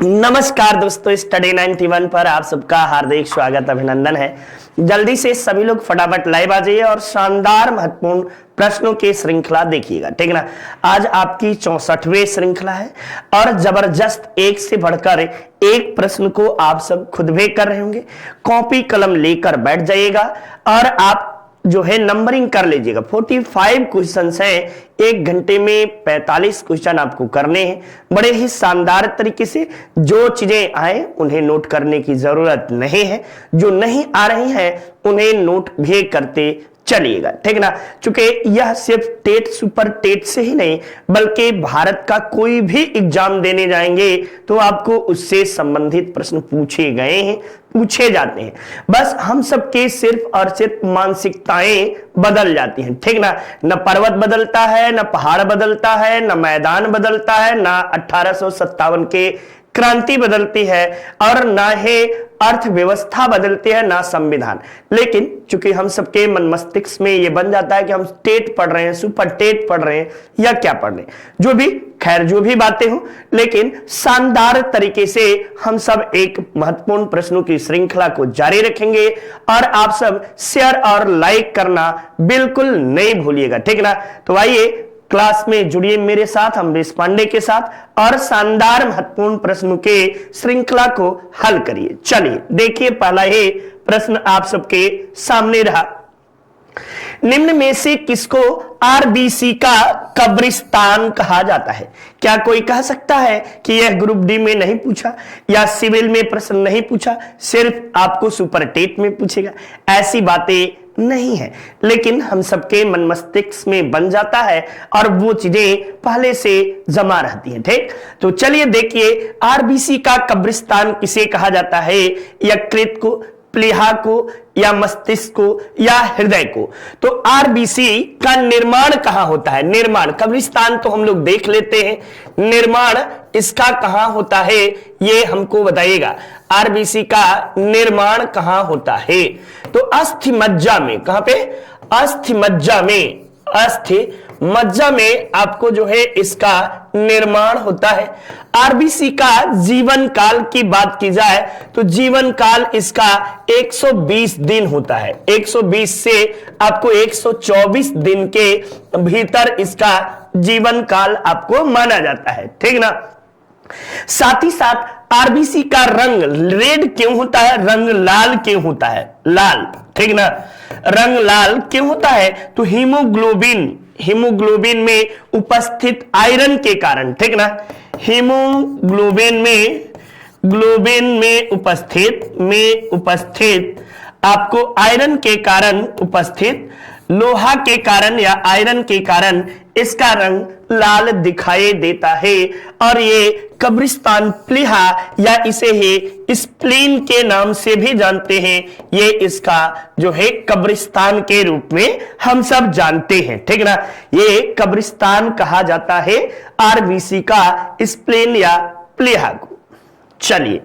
नमस्कार दोस्तों, स्टडी 91 पर आप सबका हार्दिक स्वागत अभिनंदन है। जल्दी से सभी लोग फटाफट लाइव आ जाइए और शानदार महत्वपूर्ण प्रश्नों की श्रृंखला देखिएगा, ठीक है ना। आज आपकी 64वीं श्रृंखला है और जबरदस्त एक से बढ़कर एक प्रश्न को आप सब खुद भी कर रहे होंगे। कॉपी कलम लेकर बैठ जाइएगा और आप जो है नंबरिंग कर लीजिएगा। 45 क्वेश्चंस हैं, 1 घंटे में 45 क्वेश्चन आपको करने हैं बड़े ही शानदार तरीके से। जो चीजें आए उन्हें नोट करने की जरूरत नहीं है, जो नहीं आ रही हैं उन्हें नोट भी करते चलिएगा, ठीक ना। चूंकि यह सिर्फ टेट सुपर टेट से ही नहीं बल्कि भारत का कोई भी एग्जाम देने जाएंगे तो आपको उससे संबंधित प्रश्न पूछे गए हैं, पूछे जाते हैं। बस हम सबके सिर्फ और सिर्फ मानसिकताएं बदल जाती हैं, ठीक ना। न पर्वत बदलता है, न पहाड़ बदलता है, न मैदान बदलता है, न 1857 के क्रांति बदलती है और ना ही अर्थव्यवस्था बदलती है, ना संविधान। लेकिन चूंकि हम सबके मन मस्तिष्क में ये बन जाता है कि हम टेट पढ़ रहे हैं, सुपर टेट पढ़ रहे हैं या क्या पढ़ रहे हैं, जो भी खैर जो भी बातें हो, लेकिन शानदार तरीके से हम सब एक महत्वपूर्ण प्रश्नों की श्रृंखला को जारी रखेंगे और आप सब शेयर और लाइक करना बिल्कुल नहीं भूलिएगा, ठीक ना। तो आइए क्लास में जुड़िए मेरे साथ, अमरीश पांडे के साथ, और शानदार महत्वपूर्ण प्रश्नों के श्रृंखला को हल करिए। चलिए देखिए, पहला ही प्रश्न आप सबके सामने रहा। निम्न में से किसको आरबीसी का कब्रिस्तान कहा जाता है? क्या कोई कह सकता है कि यह ग्रुप डी में नहीं पूछा या सिविल में प्रश्न नहीं पूछा, सिर्फ आपको सुपर टेट में पूछेगा? ऐसी बातें नहीं है, लेकिन हम सबके मन मस्तिष्क में बन जाता है और वो चीजें पहले से जमा रहती हैं, ठीक। तो चलिए देखिए, आरबीसी का कब्रिस्तान किसे कहा जाता है? यकृत को, प्लीहा को, या मस्तिष्क को, या हृदय को? तो आरबीसी का निर्माण कहां होता है? निर्माण, कब्रिस्तान तो हम लोग देख लेते हैं, निर्माण इसका कहां होता है ये हमको बताइएगा। आरबीसी का निर्माण कहां होता है? तो अस्थि मज्जा में। कहां पे? अस्थि मज्जा में। अस्थि मज्जा में आपको जो है इसका निर्माण होता है। आरबीसी का जीवन काल की बात की जाए तो जीवन काल इसका 120 दिन होता है। 120 से आपको 124 दिन के भीतर इसका जीवन काल आपको माना जाता है, ठीक ना। साथ ही साथ आरबीसी का रंग रेड क्यों होता है? रंग लाल क्यों होता है? लाल, ठीक ना। रंग लाल क्यों होता है? तो हीमोग्लोबिन में उपस्थित आयरन के कारण, ठीक ना। हीमोग्लोबिन में उपस्थित आपको आयरन के कारण, उपस्थित लोहा के कारण या आयरन के कारण इसका रंग लाल दिखाई देता है। और ये कब्रिस्तान प्लीहा या इसे ही स्प्लीन के नाम से भी जानते हैं, ये इसका जो है कब्रिस्तान के रूप में हम सब जानते हैं, ठीक ना। ये कब्रिस्तान कहा जाता है आरबीसी का स्प्लीन या प्लीहा को। चलिए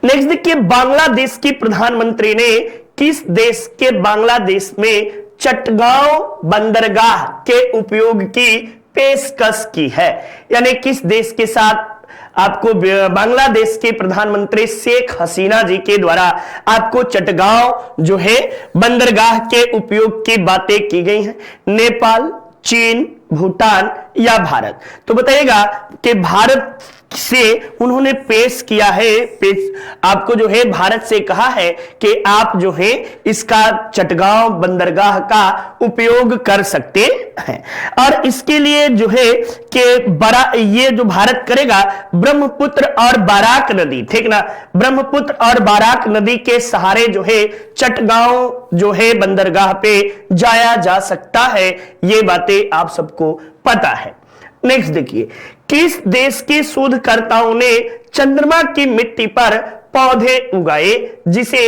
नेक्स्ट देखिए, बांग्लादेश की प्रधानमंत्री ने किस देश के बांग्लादेश में चटगांव बंदरगाह के उपयोग की पेशकश की है? यानी किस देश के साथ आपको बांग्लादेश के प्रधानमंत्री शेख हसीना जी के द्वारा आपको चटगांव जो है बंदरगाह के उपयोग की बातें की गई हैं? नेपाल, चीन, भूटान या भारत? तो बताइएगा कि भारत से उन्होंने पेश किया है, आपको जो है भारत से कहा है कि आप जो है इसका चटगांव बंदरगाह का उपयोग कर सकते हैं। और इसके लिए जो है कि ये जो भारत करेगा ब्रह्मपुत्र और बाराक नदी, ठीक ना। ब्रह्मपुत्र और बाराक नदी के सहारे जो है चटगांव जो है बंदरगाह पे जाया जा सकता है। ये बातें आप सबको पता है। नेक्स्ट देखिए, किस देश के शोधकर्ताओं ने चंद्रमा की मिट्टी पर पौधे उगाए जिसे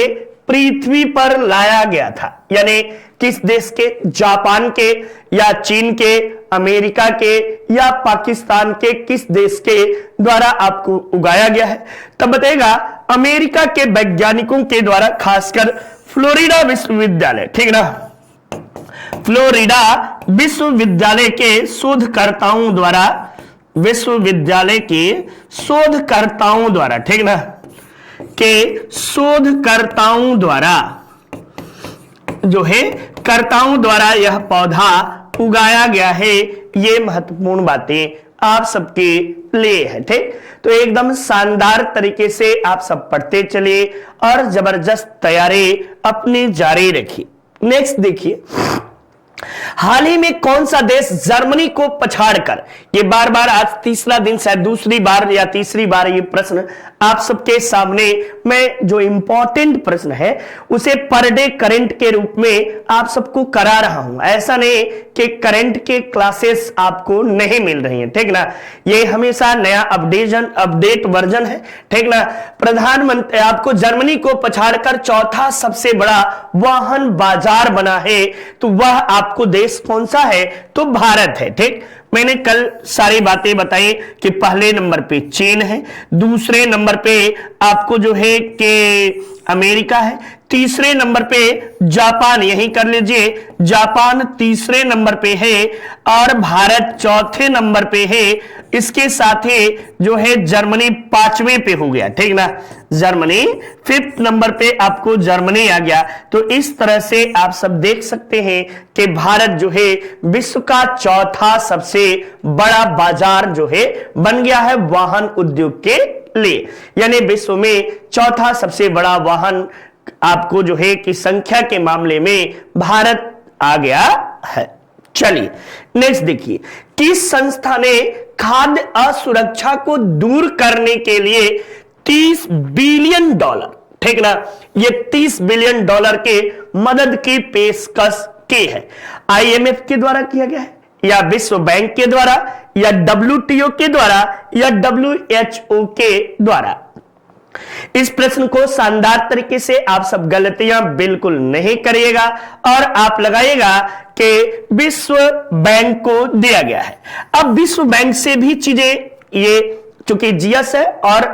पृथ्वी पर लाया गया था? यानी किस देश के? जापान के या चीन के, अमेरिका के या पाकिस्तान के? किस देश के द्वारा आपको उगाया गया है? तब बताएगा अमेरिका के वैज्ञानिकों के द्वारा, खासकर फ्लोरिडा विश्वविद्यालय, ठीक ना। फ्लोरिडा विश्वविद्यालय के शोधकर्ताओं द्वारा विश्वविद्यालय के शोधकर्ताओं द्वारा, ठीक ना, के शोधकर्ताओं द्वारा जो है कर्ताओं द्वारा यह पौधा उगाया गया है। ये महत्वपूर्ण बातें आप सबके लिए है। ठीक, तो एकदम शानदार तरीके से आप सब पढ़ते चलिए और जबरदस्त तैयारी अपनी जारी रखिए। नेक्स्ट देखिए, हाल ही में कौन सा देश जर्मनी को पछाड़कर, ये बार बार आज तीसरा दिन शायद दूसरी बार या तीसरी बार ये प्रश्न आप सबके सामने मैं जो इंपॉर्टेंट प्रश्न है उसे पर डे करंट के रूप में आप सबको करा रहा हूं। ऐसा नहीं कि करंट के क्लासेस आपको नहीं मिल रही हैं, ठीक ना, ये हमेशा नया अपडेट वर्जन है, ठीक ना। प्रधानमंत्री आपको जर्मनी को पछाड़कर चौथा सबसे बड़ा वाहन बाजार बना है, तो वह आपको देश कौन सा है, तो भारत है। ठीक, मैंने कल सारी बातें बताई कि पहले नंबर पे चीन है, दूसरे नंबर पे आपको जो है कि अमेरिका है, तीसरे नंबर पे जापान, यही कर लीजिए, जापान तीसरे नंबर पे है और भारत चौथे नंबर पे है। इसके साथ ही जो है जर्मनी पांचवें पे हो गया, ठीक ना, जर्मनी फिफ्थ नंबर पे आपको जर्मनी आ गया। तो इस तरह से आप सब देख सकते हैं कि भारत जो है विश्व का चौथा सबसे बड़ा बाजार जो है बन गया है वाहन उद्योग के लिए, यानी विश्व में चौथा सबसे बड़ा वाहन आपको जो है कि संख्या के मामले में भारत आ गया है। चलिए नेक्स्ट देखिए, किस संस्था ने खाद्य असुरक्षा को दूर करने के लिए 30 बिलियन डॉलर, ठीक ना, ये 30 बिलियन डॉलर के मदद की पेशकश की है? IMF के द्वारा किया गया है या विश्व बैंक के द्वारा या WTO के द्वारा या WHO के द्वारा? इस प्रश्न को शानदार तरीके से आप सब गलतियां बिल्कुल नहीं करिएगा और आप लगाइएगा कि विश्व बैंक को दिया गया है। अब विश्व बैंक से भी चीजें, ये चूंकि जीएस है और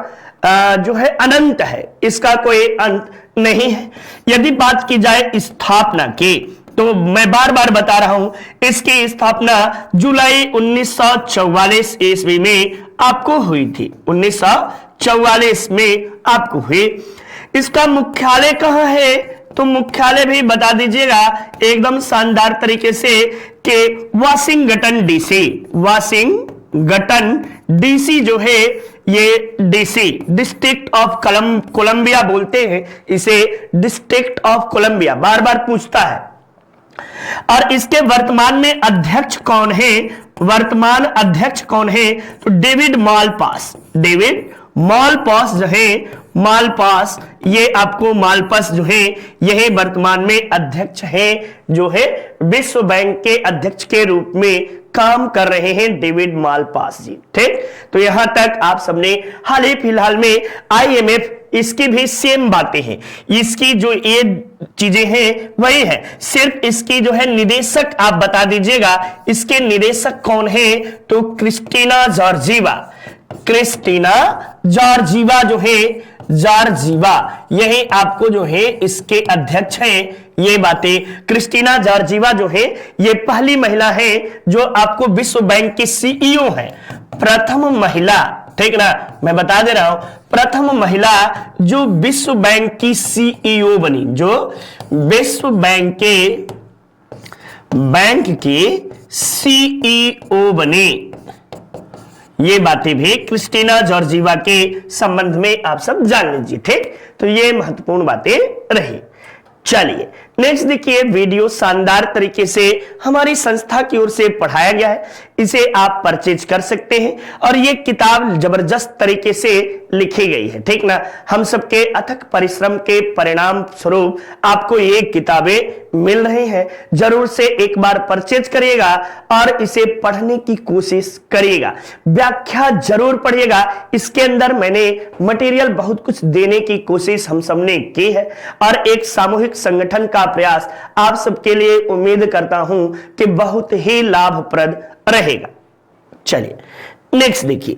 जो है अनंत है, इसका कोई अंत नहीं है। यदि बात की जाए स्थापना की, तो मैं बार बार बता रहा हूं, इसकी स्थापना जुलाई 1944 ईस्वी में आपको हुई थी, 1944 में आपको हुई। इसका मुख्यालय कहां है, तो मुख्यालय भी बता दीजिएगा एकदम शानदार तरीके से कि वाशिंगटन डीसी, वाशिंगटन डीसी जो है ये डीसी डिस्ट्रिक्ट ऑफ कोलंबिया बोलते हैं इसे, डिस्ट्रिक्ट ऑफ कोलंबिया बार बार पूछता है। और इसके वर्तमान में अध्यक्ष कौन है, वर्तमान अध्यक्ष कौन है, तो डेविड मालपास, डेविड मालपास जो है, मालपास, ये आपको मालपास जो है यही वर्तमान में अध्यक्ष है, जो है विश्व बैंक के अध्यक्ष के रूप में काम कर रहे हैं डेविड मालपास जी। ठीक, तो यहां तक आप सबने हाल ही फिलहाल में IMF, इसकी भी सेम बातें हैं, इसकी जो ये चीजें हैं वही है, सिर्फ इसकी जो है निदेशक आप बता दीजिएगा, इसके निदेशक कौन है, तो क्रिस्टीना जॉर्जीवा, क्रिस्टीना जॉर्जीवा जो है, जॉर्जीवा, यही आपको जो है इसके अध्यक्ष हैं। ये बातें, क्रिस्टीना जॉर्जीवा जो है ये पहली महिला है जो आपको विश्व बैंक की CEO है, प्रथम महिला, ठीक ना, मैं बता दे रहा हूं, प्रथम महिला जो विश्व बैंक की CEO बनी, जो विश्व बैंक की CEO बनी। ये बातें भी क्रिस्टीना जॉर्जीवा के संबंध में आप सब जान लीजिए। ठीक, तो ये महत्वपूर्ण बातें रही। चलिए नेक्स्ट देखिए, वीडियो शानदार तरीके से हमारी संस्था की ओर से पढ़ाया गया है, इसे आप परचेज कर सकते हैं और ये किताब जबरदस्त तरीके से लिखी गई है, ठीक ना। हम सबके अथक परिश्रम के परिणाम स्वरूप आपको ये किताबें मिल रही हैं, जरूर से एक बार परचेज करिएगा और इसे पढ़ने की कोशिश करिएगा, व्याख्या जरूर पढ़िएगा। इसके अंदर मैंने मटेरियल बहुत कुछ देने की कोशिश हम सबने की है और एक सामूहिक संगठन का प्रयास आप सबके लिए उम्मीद करता हूं कि बहुत ही लाभप्रद रहेगा। चलिए नेक्स्ट देखिए,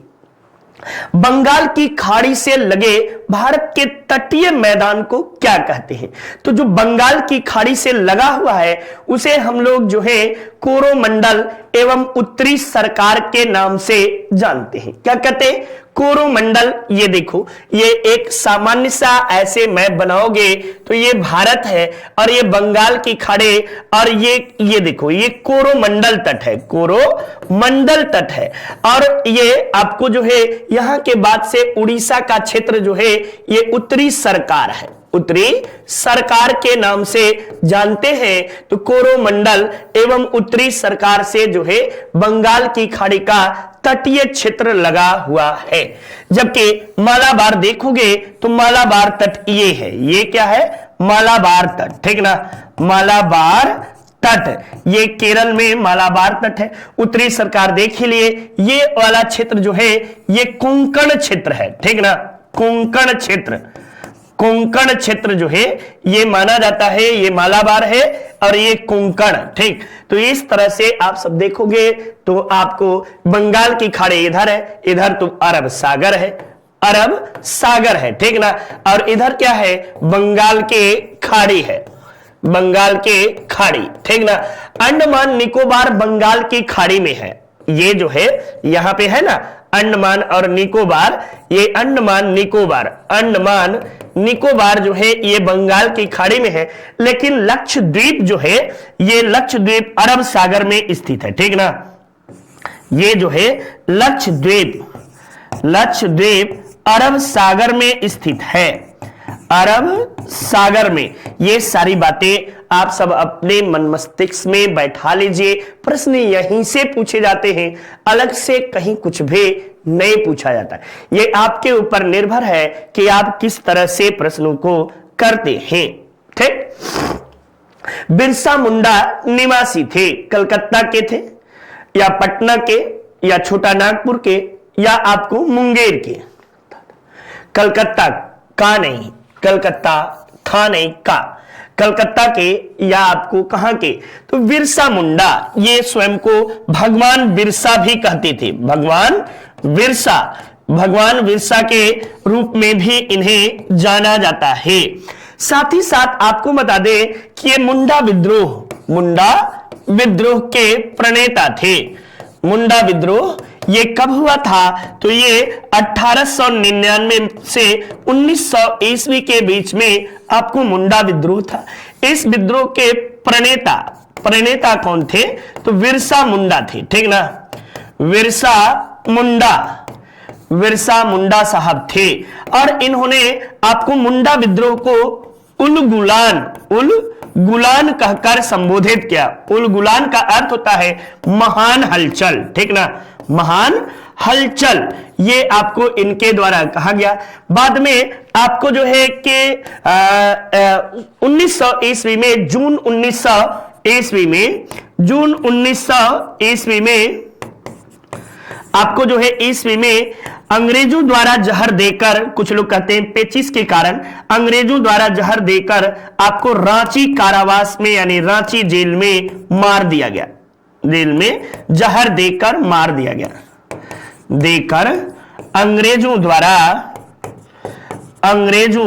बंगाल की खाड़ी से लगे भारत के तटीय मैदान को क्या कहते हैं? तो जो बंगाल की खाड़ी से लगा हुआ है उसे हम लोग जो है कोरोमंडल एवं उत्तरी सरकार के नाम से जानते हैं। क्या कहते हैं? कोरोमंडल। ये देखो, ये एक सामान्य सा ऐसे मैप बनाओगे तो ये भारत है और ये बंगाल की खाड़ी और ये देखो, ये कोरोमंडल तट है, कोरोमंडल तट है। और ये आपको जो है यहां के बाद से उड़ीसा का क्षेत्र जो है ये उत्तरी सरकार है, उत्तरी सरकार के नाम से जानते हैं। तो कोरोमंडल एवं उत्तरी सरकार से जो है बंगाल की खाड़ी का तटीय क्षेत्र लगा हुआ है। जबकि मालाबार देखोगे तो मालाबार तट ये है, ये क्या है? मालाबार तट, ठीक ना, मालाबार तट, ये केरल में मालाबार तट है। उत्तरी सरकार देख लिए, ये वाला क्षेत्र जो है ये कोंकण क्षेत्र है, ठीक ना, कोंकण क्षेत्र, कोंकण क्षेत्र जो है ये माना जाता है, ये मालाबार है और ये कोंकण, ठीक। तो इस तरह से आप सब देखोगे तो आपको बंगाल की खाड़ी इधर है, इधर तो अरब सागर है, अरब सागर है, ठीक ना, और इधर क्या है? बंगाल के खाड़ी है, बंगाल के खाड़ी, ठीक ना। अंडमान निकोबार बंगाल की खाड़ी में है, ये जो है यहां पे है ना अंडमान और निकोबार, ये अंडमान निकोबार, अंडमान निकोबार जो है ये बंगाल की खाड़ी में है। लेकिन लक्षद्वीप जो है ये लक्षद्वीप अरब सागर में स्थित है, ठीक ना। ये जो है लक्षद्वीप, लक्षद्वीप अरब सागर में स्थित है, अरब सागर में। ये सारी बातें आप सब अपने मन मस्तिष्क में बैठा लीजिए, प्रश्न यहीं से पूछे जाते हैं, अलग से कहीं कुछ भी नहीं पूछा जाता। ये आपके ऊपर निर्भर है कि आप किस तरह से प्रश्नों को करते हैं, ठीक। बिरसा मुंडा निवासी थे, कलकत्ता के थे या पटना के या छोटा नागपुर के या आपको मुंगेर के? कलकत्ता का नहीं, कलकत्ता था नहीं, का, कलकत्ता के या आपको कहां के? तो बिरसा मुंडा ये स्वयं को भगवान बिरसा भी कहते थे, भगवान बिरसा, भगवान बिरसा के रूप में भी इन्हें जाना जाता है। साथ ही साथ आपको बता दें कि ये मुंडा विद्रोह, मुंडा विद्रोह के प्रणेता थे। मुंडा विद्रोह ये कब हुआ था? तो ये 1899 से 1900 ईस्वी के बीच में आपको मुंडा विद्रोह था। इस विद्रोह के प्रणेता, प्रणेता कौन थे? तो बिरसा मुंडा थे, ठीक ना, बिरसा मुंडा, बिरसा मुंडा साहब थे। और इन्होंने आपको मुंडा विद्रोह को उलगुलान, उलगुलान कहकर संबोधित किया। उलगुलान का अर्थ होता है महान हलचल, ठीक ना, महान हलचल, ये आपको इनके द्वारा कहा गया। बाद में आपको जो है कि 1900 ईस्वी में, जून 1900 ईस्वी में, जून 1900 ईस्वी में आपको जो है ईस्वी में अंग्रेजों द्वारा जहर देकर, कुछ लोग कहते हैं पेचिश के कारण, अंग्रेजों द्वारा जहर देकर आपको रांची कारावास में यानी रांची जेल में मार दिया गया, जेल में जहर देकर मार दिया गया, देकर अंग्रेजों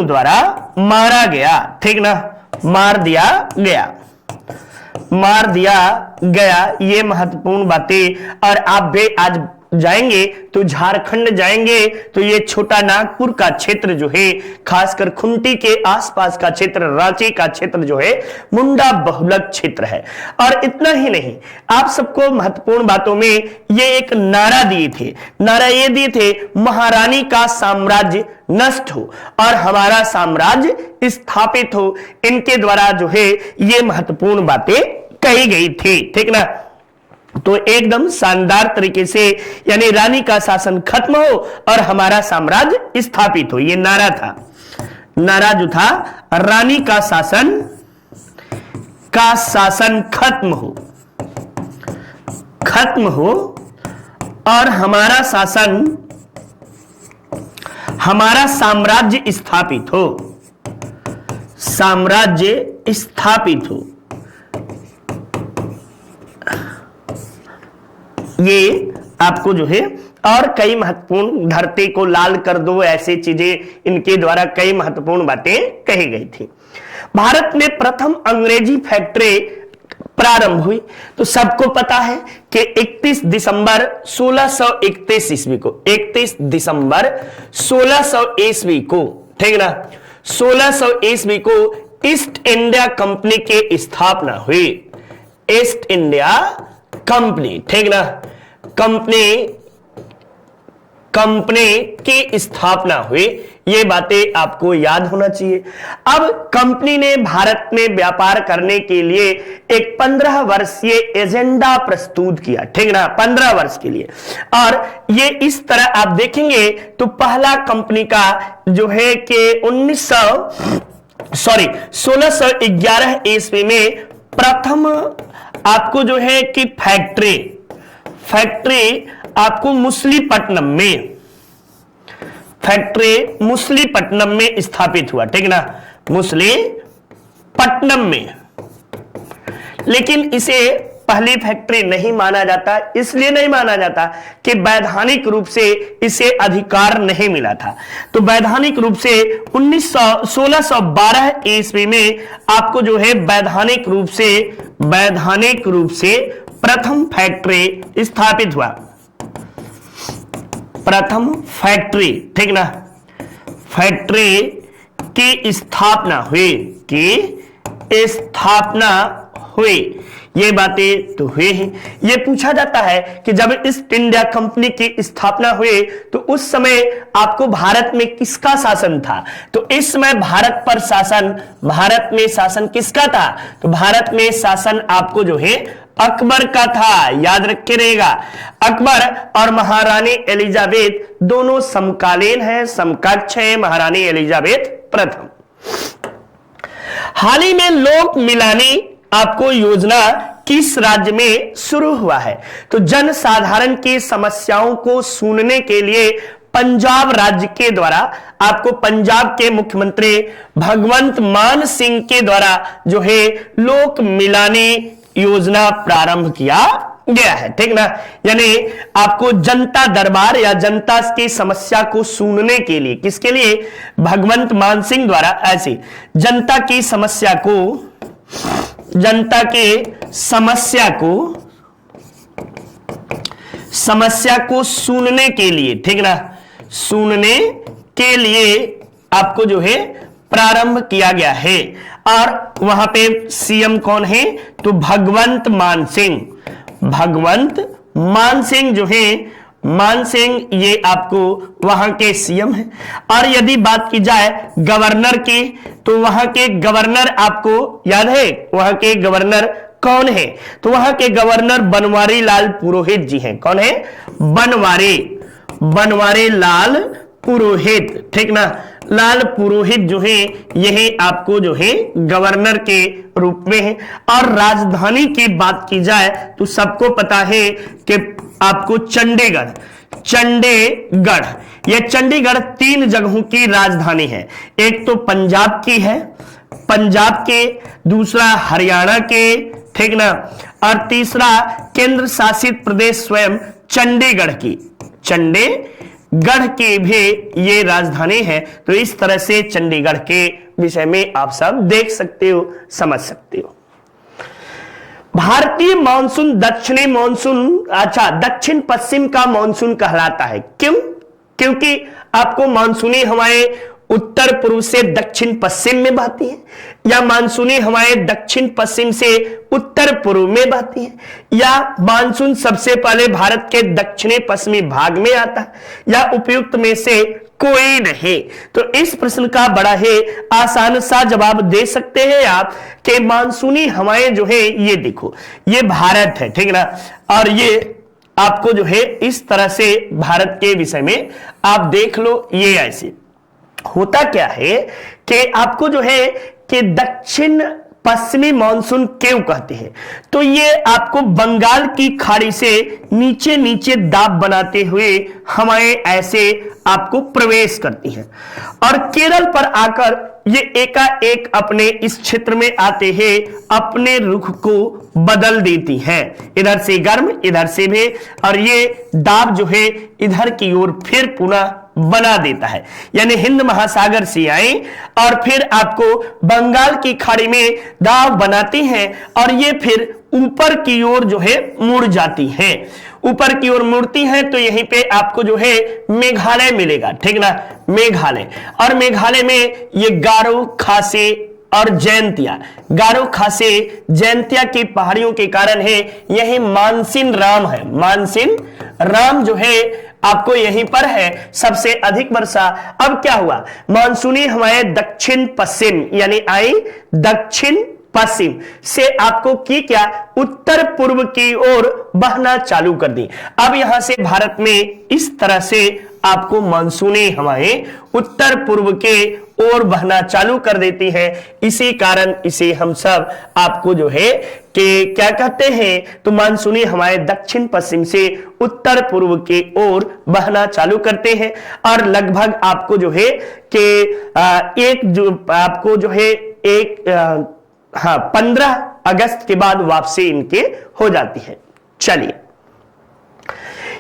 द्वारा मारा गया, ठीक ना, मार दिया गया, मार दिया गया। ये महत्वपूर्ण बातें। और आप भी आज जाएंगे तो झारखंड जाएंगे तो ये छोटा नागपुर का क्षेत्र जो है, खासकर खुंटी के आसपास का क्षेत्र, रांची का क्षेत्र जो है मुंडा बहुलक क्षेत्र है। और इतना ही नहीं, आप सबको महत्वपूर्ण बातों में ये एक नारा दिए थे, नारा ये दिए थे, महारानी का साम्राज्य नष्ट हो और हमारा साम्राज्य स्थापित हो। इनके द्वारा जो है ये महत्वपूर्ण बातें कही गई थी, ठीक ना। तो एकदम शानदार तरीके से, यानी रानी का शासन खत्म हो और हमारा साम्राज्य स्थापित हो, ये नारा था। नारा जो था, रानी का शासन खत्म हो, खत्म हो और हमारा शासन, हमारा साम्राज्य स्थापित हो, साम्राज्य स्थापित हो। ये आपको जो है और कई महत्वपूर्ण, धरती को लाल कर दो, ऐसी चीजें इनके द्वारा कई महत्वपूर्ण बातें कही गई थी। भारत में प्रथम अंग्रेजी फैक्ट्री प्रारंभ हुई। तो सबको पता है कि 31 दिसंबर 1631 ईस्वी को, 31 दिसंबर 1600 ईस्वी को, ठीक ना, 1600 ईस्वी को ईस्ट इंडिया कंपनी की स्थापना हुई। ईस्ट इंडिया कंपनी, ठीक ना, कंपनी की स्थापना हुई। ये बातें आपको याद होना चाहिए। अब कंपनी ने भारत में व्यापार करने के लिए एक 15 वर्षीय एजेंडा प्रस्तुत किया, ठीक ना, 15 वर्ष के लिए। और ये इस तरह आप देखेंगे तो पहला कंपनी का जो है कि 1611 ईस्वी में प्रथम आपको जो है कि फैक्ट्री आपको मुसलीपट्टनम में स्थापित हुआ, ठीक ना, मुसलीपट्टनम में। लेकिन इसे पहली फैक्ट्री नहीं माना जाता, इसलिए नहीं माना जाता कि वैधानिक रूप से इसे अधिकार नहीं मिला था। तो वैधानिक रूप से 1612 ईस्वी में आपको जो है वैधानिक रूप से प्रथम फैक्ट्री स्थापित हुआ। प्रथम फैक्ट्री, ठीक ना, फैक्ट्री की स्थापना हुई। ये बातें तो हुई ही। ये पूछा जाता है कि जब ईस्ट इंडिया कंपनी की स्थापना हुई तो उस समय आपको भारत में किसका शासन था? तो इस समय भारत में शासन किसका था? तो भारत में शासन आपको जो है अकबर का था। याद रखे रहेगा, अकबर और महारानी एलिजाबेथ दोनों समकालीन हैं, समकक्ष हैं। महारानी एलिजाबेथ प्रथम। हाल ही में लोक मिलानी आपको योजना किस राज्य में शुरू हुआ है? तो जन साधारण की समस्याओं को सुनने के लिए पंजाब राज्य के द्वारा आपको पंजाब के मुख्यमंत्री भगवंत मान सिंह के द्वारा जो है लोक मिलानी योजना प्रारंभ किया गया है, ठीक ना। यानी आपको जनता दरबार या जनता की समस्या को सुनने के लिए, किसके लिए? भगवंत मान सिंह द्वारा ऐसी जनता की समस्या को सुनने के लिए, ठीक ना, सुनने के लिए आपको जो है प्रारंभ किया गया है। और वहां पे सीएम कौन है? तो भगवंत मान सिंह जो है, मान सिंह ये आपको वहां के सीएम है। और यदि बात की जाए गवर्नर की, तो वहां के गवर्नर आपको याद है, वहां के गवर्नर कौन है? तो वहां के गवर्नर बनवारी लाल पुरोहित जी हैं। कौन है? बनवारी लाल पुरोहित, ठीक ना। लाल पुरोहित जो है यह आपको जो है गवर्नर के रूप में है। और राजधानी की बात की जाए तो सबको पता है कि आपको चंडीगढ़, यह चंडीगढ़ 3 जगहों की राजधानी है। एक तो पंजाब की है, दूसरा हरियाणा के, ठीक ना, और तीसरा केंद्र शासित प्रदेश स्वयं चंडीगढ़ की भी ये राजधानी है। तो इस तरह से चंडीगढ़ के विषय में आप सब देख सकते हो, समझ सकते हो। भारतीय मानसून दक्षिण पश्चिम का मानसून कहलाता है। क्यों? क्योंकि आपको मानसूनी हवाएं उत्तर पूर्व से दक्षिण पश्चिम में बहती हैं, या मानसूनी हवाएं दक्षिण पश्चिम से उत्तर पूर्व में बहती हैं, या मानसून सबसे पहले भारत के दक्षिणी पश्चिमी भाग में आता है, या उपयुक्त में से कोई नहीं। तो इस प्रश्न का बड़ा ही आसान सा जवाब दे सकते हैं आप कि मानसूनी हवाएं जो है, ये देखो, ये भारत है, ठीक ना। और ये आपको जो है इस तरह से भारत के विषय में आप देख लो। ये ऐसे होता क्या है कि आपको जो है कि दक्षिण पश्चिमी मानसून क्यों कहते हैं? तो ये आपको बंगाल की खाड़ी से नीचे नीचे दाब बनाते हुए हवाएं ऐसे आपको प्रवेश करती हैं और केरल पर आकर ये एकाएक अपने इस क्षेत्र में आते हैं अपने रुख को बदल देती हैं, इधर से गर्म इधर से भी, और ये दाब जो है इधर की ओर फिर पुनः बना देता है, यानी हिंद महासागर से आई और फिर आपको बंगाल की खाड़ी में दाव बनाती हैं और ये फिर ऊपर की ओर जो है मुड़ जाती हैं। ऊपर की ओर मुड़ती हैं तो यहीं पे आपको जो है मेघालय मिलेगा, ठीक ना, मेघालय। और मेघालय में ये गारो, खासी और जयंतिया, गारो, खासी, जयंतिया की पहाड़ियों के कारण है यही मानसिन राम है। मानसिन राम जो है आपको यहीं पर है सबसे अधिक वर्षा। अब क्या हुआ, मानसूनी हवाएं दक्षिण पश्चिम यानी आई दक्षिण पश्चिम से आपको की क्या उत्तर पूर्व की ओर बहना चालू कर दी। अब यहां से भारत में इस तरह से आपको मानसूनी हवाएं उत्तर पूर्व के ओर बहना चालू कर देती हैं। इसी कारण इसे हम सब आपको जो है कि क्या कहते हैं, तो मानसूनी हवाएं दक्षिण पश्चिम से उत्तर पूर्व के ओर बहना चालू करते हैं और लगभग आपको जो है कि एक जो आपको जो है एक 15 अगस्त के बाद वापसी इनके हो जाती है। चलिए,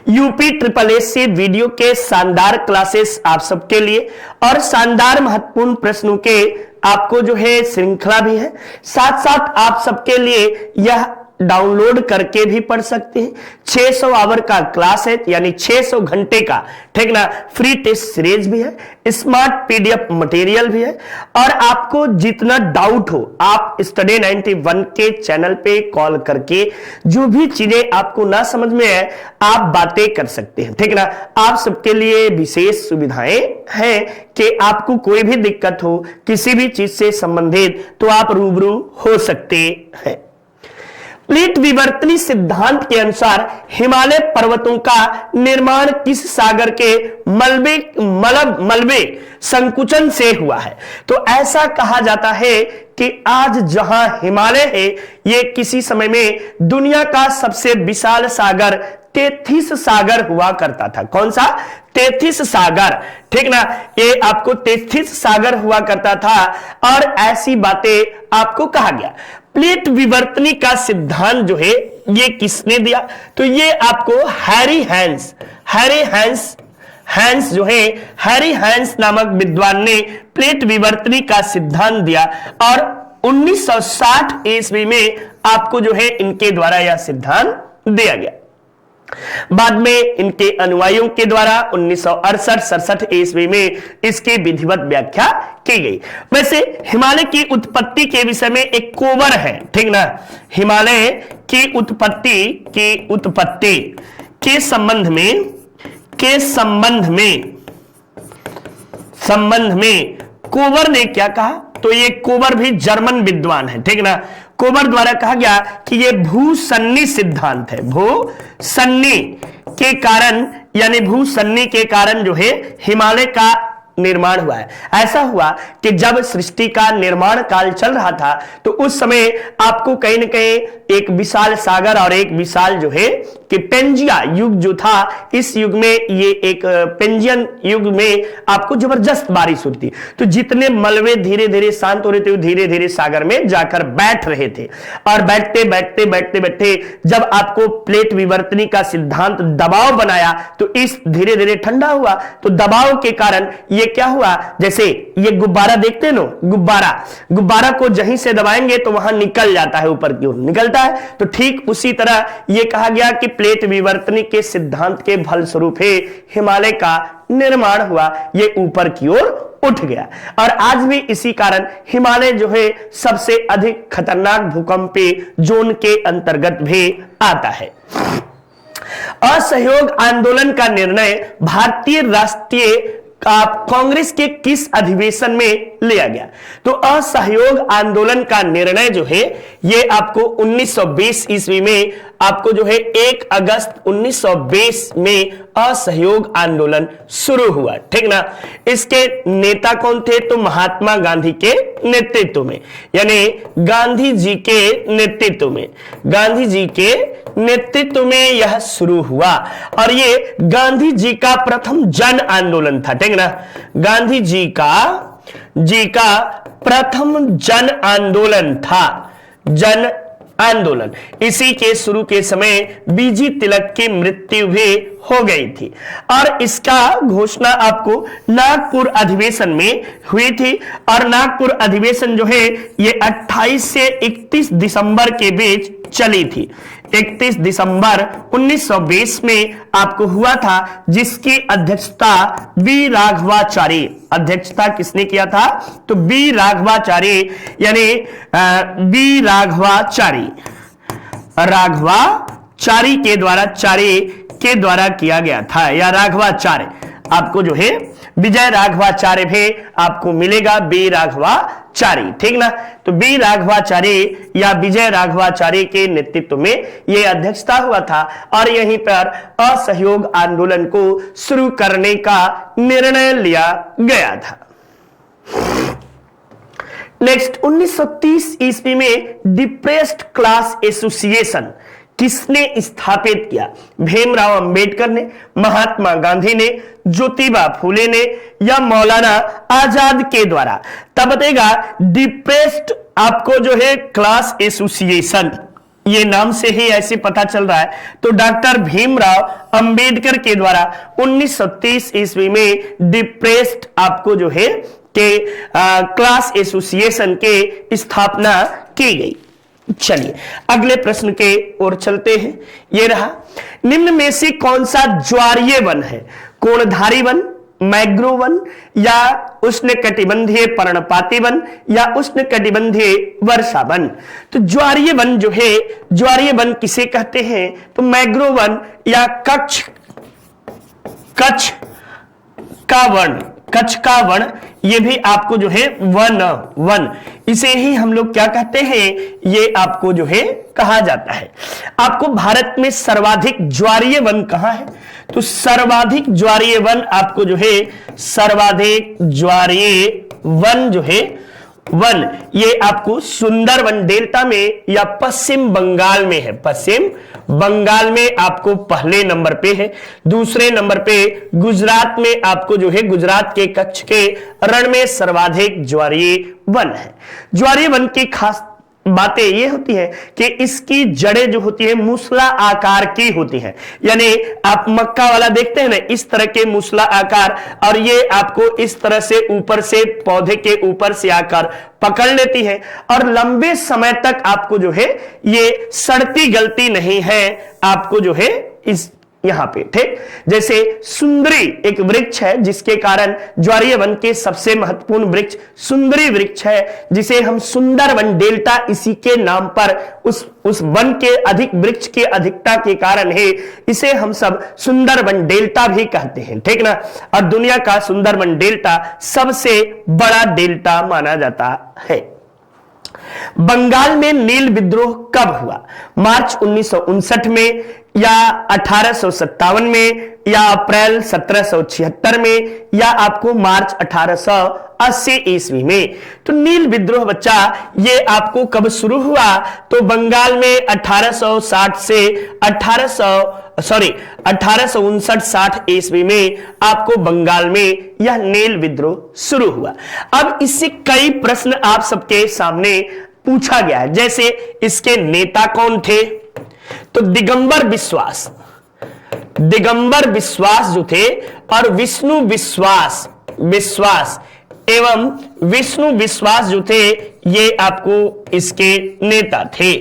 यूपी ट्रिपल एस से वीडियो के शानदार क्लासेस आप सबके लिए और शानदार महत्वपूर्ण प्रश्नों के आपको जो है श्रृंखला भी है। साथ साथ आप सबके लिए यह डाउनलोड करके भी पढ़ सकते हैं। 600 आवर का क्लास है, यानी 600 घंटे का, ठीक ना, फ्री टेस्ट सीरीज भी है, स्मार्ट पीडीएफ मटेरियल भी है। और आपको जितना डाउट हो आप स्टडी 91 के चैनल पे कॉल करके जो भी चीजें आपको ना समझ में आए आप बातें कर सकते हैं, ठीक ना। आप सबके लिए विशेष सुविधाएं हैं कि आपको कोई भी दिक्कत हो किसी भी चीज से संबंधित तो आप रूबरू हो सकते हैं। प्लेट विवर्तनी सिद्धांत के अनुसार हिमालय पर्वतों का निर्माण किस सागर के मलबे संकुचन से हुआ है? तो ऐसा कहा जाता है कि आज जहां हिमालय है ये किसी समय में दुनिया का सबसे विशाल सागर तेथिस सागर हुआ करता था। कौन सा? तेथिस सागर, ठीक ना, ये आपको तेथिस सागर हुआ करता था। और ऐसी बातें आपको कहा गया। प्लेट विवर्तनी का सिद्धांत जो है ये किसने दिया? तो ये आपको हैरी हैंस जो है हैरी हैंस नामक विद्वान ने प्लेट विवर्तनी का सिद्धांत दिया और 1960 ईस्वी में आपको जो है इनके द्वारा यह सिद्धांत दिया गया। बाद में इनके अनुयायियों के द्वारा 1968-67 ईस्वी में इसकी विधिवत व्याख्या की गई। वैसे हिमालय की उत्पत्ति के विषय में एक कोवर है, ठीक ना, हिमालय की उत्पत्ति के संबंध में कोवर ने क्या कहा? तो ये कोवर भी जर्मन विद्वान है, ठीक ना। कोवर द्वारा कहा गया कि ये भूसन्नी सिद्धांत है। भूसन्नी के कारण यानी भूसन्नी के कारण जो है हिमालय का निर्माण हुआ है। ऐसा हुआ कि जब सृष्टि का निर्माण काल चल रहा था तो उस समय आपको कहीं न कहीं एक विशाल सागर और एक विशाल जो है कि पेंजिया युग जो था, इस युग में ये एक पेंजियन युग में आपको जबरदस्त बारिश होती। तो जितने मलबे धीरे धीरे शांत हो रहे थे वो धीरे धीरे सागर में जाकर बैठ रहे थे और बैठते जब आपको प्लेट विवर्तनी का सिद्धांत दबाव बनाया तो इस धीरे धीरे ठंडा हुआ। तो दबाव के कारण ये क्या हुआ, जैसे ये गुब्बारा देखते हैं ना, गुब्बारा को जहीं से दबाएंगे तो वहां निकल जाता है, ऊपर की ओर निकलता है। तो ठीक उसी तरह ये कहा गया कि प्लेट विवर्तनी के सिद्धांत के फलस्वरूप हिमालय का निर्माण हुआ, ये ऊपर की ओर उठ गया। और आज भी इसी कारण हिमालय जो है सबसे अधिक खतरनाक भूकंपीय जोन के अंतर्गत भी आता है। असहयोग आंदोलन का निर्णय भारतीय राष्ट्रीय कांग्रेस के किस अधिवेशन में लिया गया? तो असहयोग आंदोलन का निर्णय जो है ये आपको 1920 ईस्वी में आपको जो है 1 अगस्त 1920 में असहयोग आंदोलन शुरू हुआ, ठीक ना। इसके नेता कौन थे? तो महात्मा गांधी के नेतृत्व में, यानी गांधी जी के नेतृत्व में यह शुरू हुआ और ये गांधी जी का प्रथम जन आंदोलन था, ठीक ना। गांधी जी का प्रथम जन आंदोलन था, जन आंदोलन। इसी के शुरू के समय बीजी तिलक की मृत्यु भी हो गई थी और इसका घोषणा आपको नागपुर अधिवेशन में हुई थी और नागपुर अधिवेशन जो है ये 28 से 31 दिसंबर के बीच चली थी। 31 दिसंबर 1920 में आपको हुआ था, जिसकी अध्यक्षता बी राघवाचारी, अध्यक्षता किसने किया था? तो बी राघवाचारी, यानी बी राघवाचारी के द्वारा किया गया था, या राघवाचार्य। आपको जो है विजय राघवाचार्य भी आपको मिलेगा, बी राघवाचारी, ठीक ना। तो बी राघवाचारी या विजय राघवाचारी के नेतृत्व में यह अध्यक्षता हुआ था और यहीं पर असहयोग आंदोलन को शुरू करने का निर्णय लिया गया था। नेक्स्ट 1930 ईस्वी में डिप्रेस्ड क्लास एसोसिएशन किसने स्थापित किया? भीमराव अंबेडकर ने, महात्मा गांधी ने, ज्योतिबा फूले ने या मौलाना आजाद के द्वारा? तब बताएगा डिप्रेस्ड आपको जो है क्लास एसोसिएशन, ये नाम से ही ऐसे पता चल रहा है, तो डॉक्टर भीमराव अंबेडकर के द्वारा 1930 ईस्वी में डिप्रेस्ड आपको जो है के क्लास एसोसिएशन के स्थापना की गई। चलिए अगले प्रश्न के ओर चलते हैं। ये रहा, निम्न में से कौन सा ज्वारीय वन है? कोणधारी वन, मैग्रो वन या उष्णकटिबंधीय पर्णपाती वन या उष्णकटिबंधीय वर्षा वन? तो ज्वारीय वन जो है, ज्वारीय वन किसे कहते हैं? तो मैग्रो वन या कच्छ का वन, ये भी आपको जो है वन, इसे ही हम लोग क्या कहते हैं? ये आपको जो है कहा जाता है। आपको भारत में सर्वाधिक ज्वारीय वन कहां है? तो सर्वाधिक ज्वारीय वन आपको जो है, सर्वाधिक ज्वारीय वन जो है वन, ये आपको सुंदरवन डेल्टा में या पश्चिम बंगाल में है। पश्चिम बंगाल में आपको पहले नंबर पे है। दूसरे नंबर पे गुजरात में आपको जो है, गुजरात के कच्छ के रण में सर्वाधिक ज्वारीय वन है। ज्वारीय वन की खास बातें ये होती है कि इसकी जड़ें जो होती है मूसला आकार की होती हैं, यानी आप मक्का वाला देखते हैं ना, इस तरह के मूसला आकार, और ये आपको इस तरह से ऊपर से पौधे के ऊपर से आकर पकड़ लेती है और लंबे समय तक आपको जो है ये सड़ती गलती नहीं है, आपको जो है इस यहां पे, ठीक। जैसे सुंदरी एक वृक्ष है, जिसके कारण ज्वारीय वन के सबसे महत्वपूर्ण वृक्ष सुंदरी वृक्ष है, जिसे हम सुंदर वन डेल्टा इसी के नाम पर उस वन के अधिक वृक्ष के अधिकता के कारण है, इसे हम सब सुंदर वन डेल्टा भी कहते हैं, ठीक ना। और दुनिया का सुंदर वन डेल्टा सबसे बड़ा डेल्टा माना जाता है। बंगाल में नील विद्रोह कब हुआ? मार्च 1959 में या 1857 में या अप्रैल 1776 में या आपको मार्च 1880 ईस्वी में? तो नील विद्रोह बच्चा ये आपको कब शुरू हुआ? तो बंगाल में 1860 से 1859-60 ईस्वी में आपको बंगाल में यह नील विद्रोह शुरू हुआ। अब इससे कई प्रश्न आप सबके सामने पूछा गया है, जैसे इसके नेता कौन थे? तो दिगंबर विश्वास जो थे और विष्णु विश्वास एवं विष्णु विश्वास जो थे, ये आपको इसके नेता थे।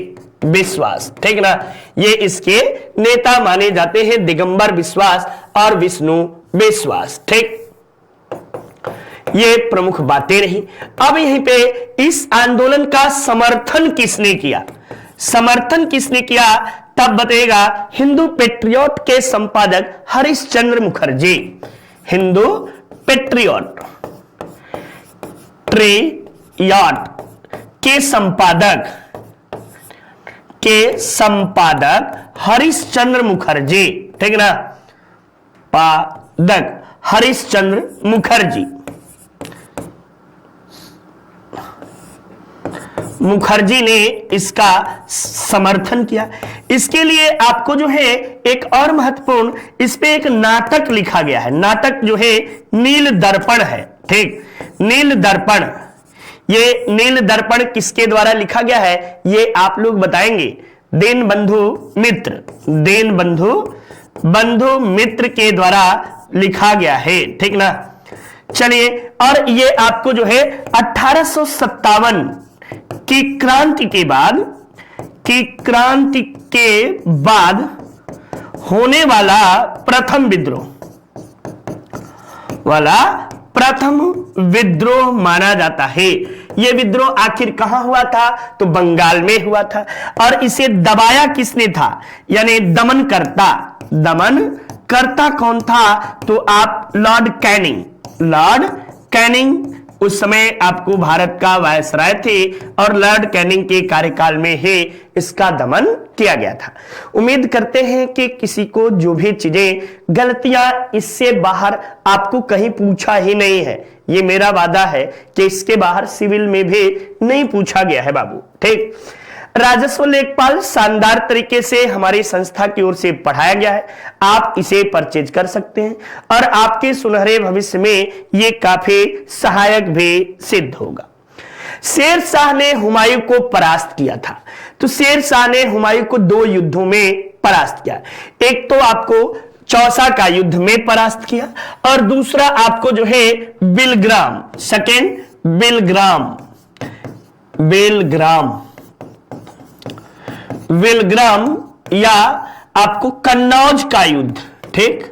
विश्वास, ठीक ना, ये इसके नेता माने जाते हैं, दिगंबर विश्वास और विष्णु विश्वास, ठीक। ये प्रमुख बातें रही। अब यहीं पे इस आंदोलन का समर्थन किसने किया? समर्थन किसने किया तब बताएगा हिंदू पेट्रियट के संपादक हरिश्चंद्र मुखर्जी। हिंदू पेट्रियट के संपादक हरिश्चंद्र मुखर्जी, ठीक ना, पादक हरिश्चंद्र मुखर्जी ने इसका समर्थन किया। इसके लिए आपको जो है एक और महत्वपूर्ण, इस पे एक नाटक लिखा गया है। नाटक जो है नील दर्पण है, ठीक। नील दर्पण ये नील दर्पण किसके द्वारा लिखा गया है, ये आप लोग बताएंगे। दीनबंधु मित्र, बंधु मित्र के द्वारा लिखा गया है, ठीक ना। चलिए, और ये आपको जो है 1857 की क्रांति के बाद होने वाला प्रथम विद्रोह माना जाता है। यह विद्रोह आखिर कहां हुआ था, तो बंगाल में हुआ था। और इसे दबाया किसने था, यानी दमन करता कौन था, तो आप लॉर्ड कैनिंग उस समय आपको भारत का वायसराय थे और लॉर्ड कैनिंग के कार्यकाल में ही इसका दमन किया गया था। उम्मीद करते हैं कि किसी को जो भी चीजें गलतियां इससे बाहर आपको कहीं पूछा ही नहीं है, ये मेरा वादा है कि इसके बाहर सिविल में भी नहीं पूछा गया है बाबू, ठीक। राजस्व लेखपाल शानदार तरीके से हमारी संस्था की ओर से पढ़ाया गया है, आप इसे परचेज कर सकते हैं और आपके सुनहरे भविष्य में ये काफी सहायक भी सिद्ध होगा। शेर शाह ने हुमायूं को परास्त किया था, तो शेर शाह ने हुमायूं को 2 युद्धों में परास्त किया। एक तो आपको चौसा का युद्ध में परास्त किया और दूसरा आपको जो है बिलग्राम या आपको कन्नौज का युद्ध, ठीक,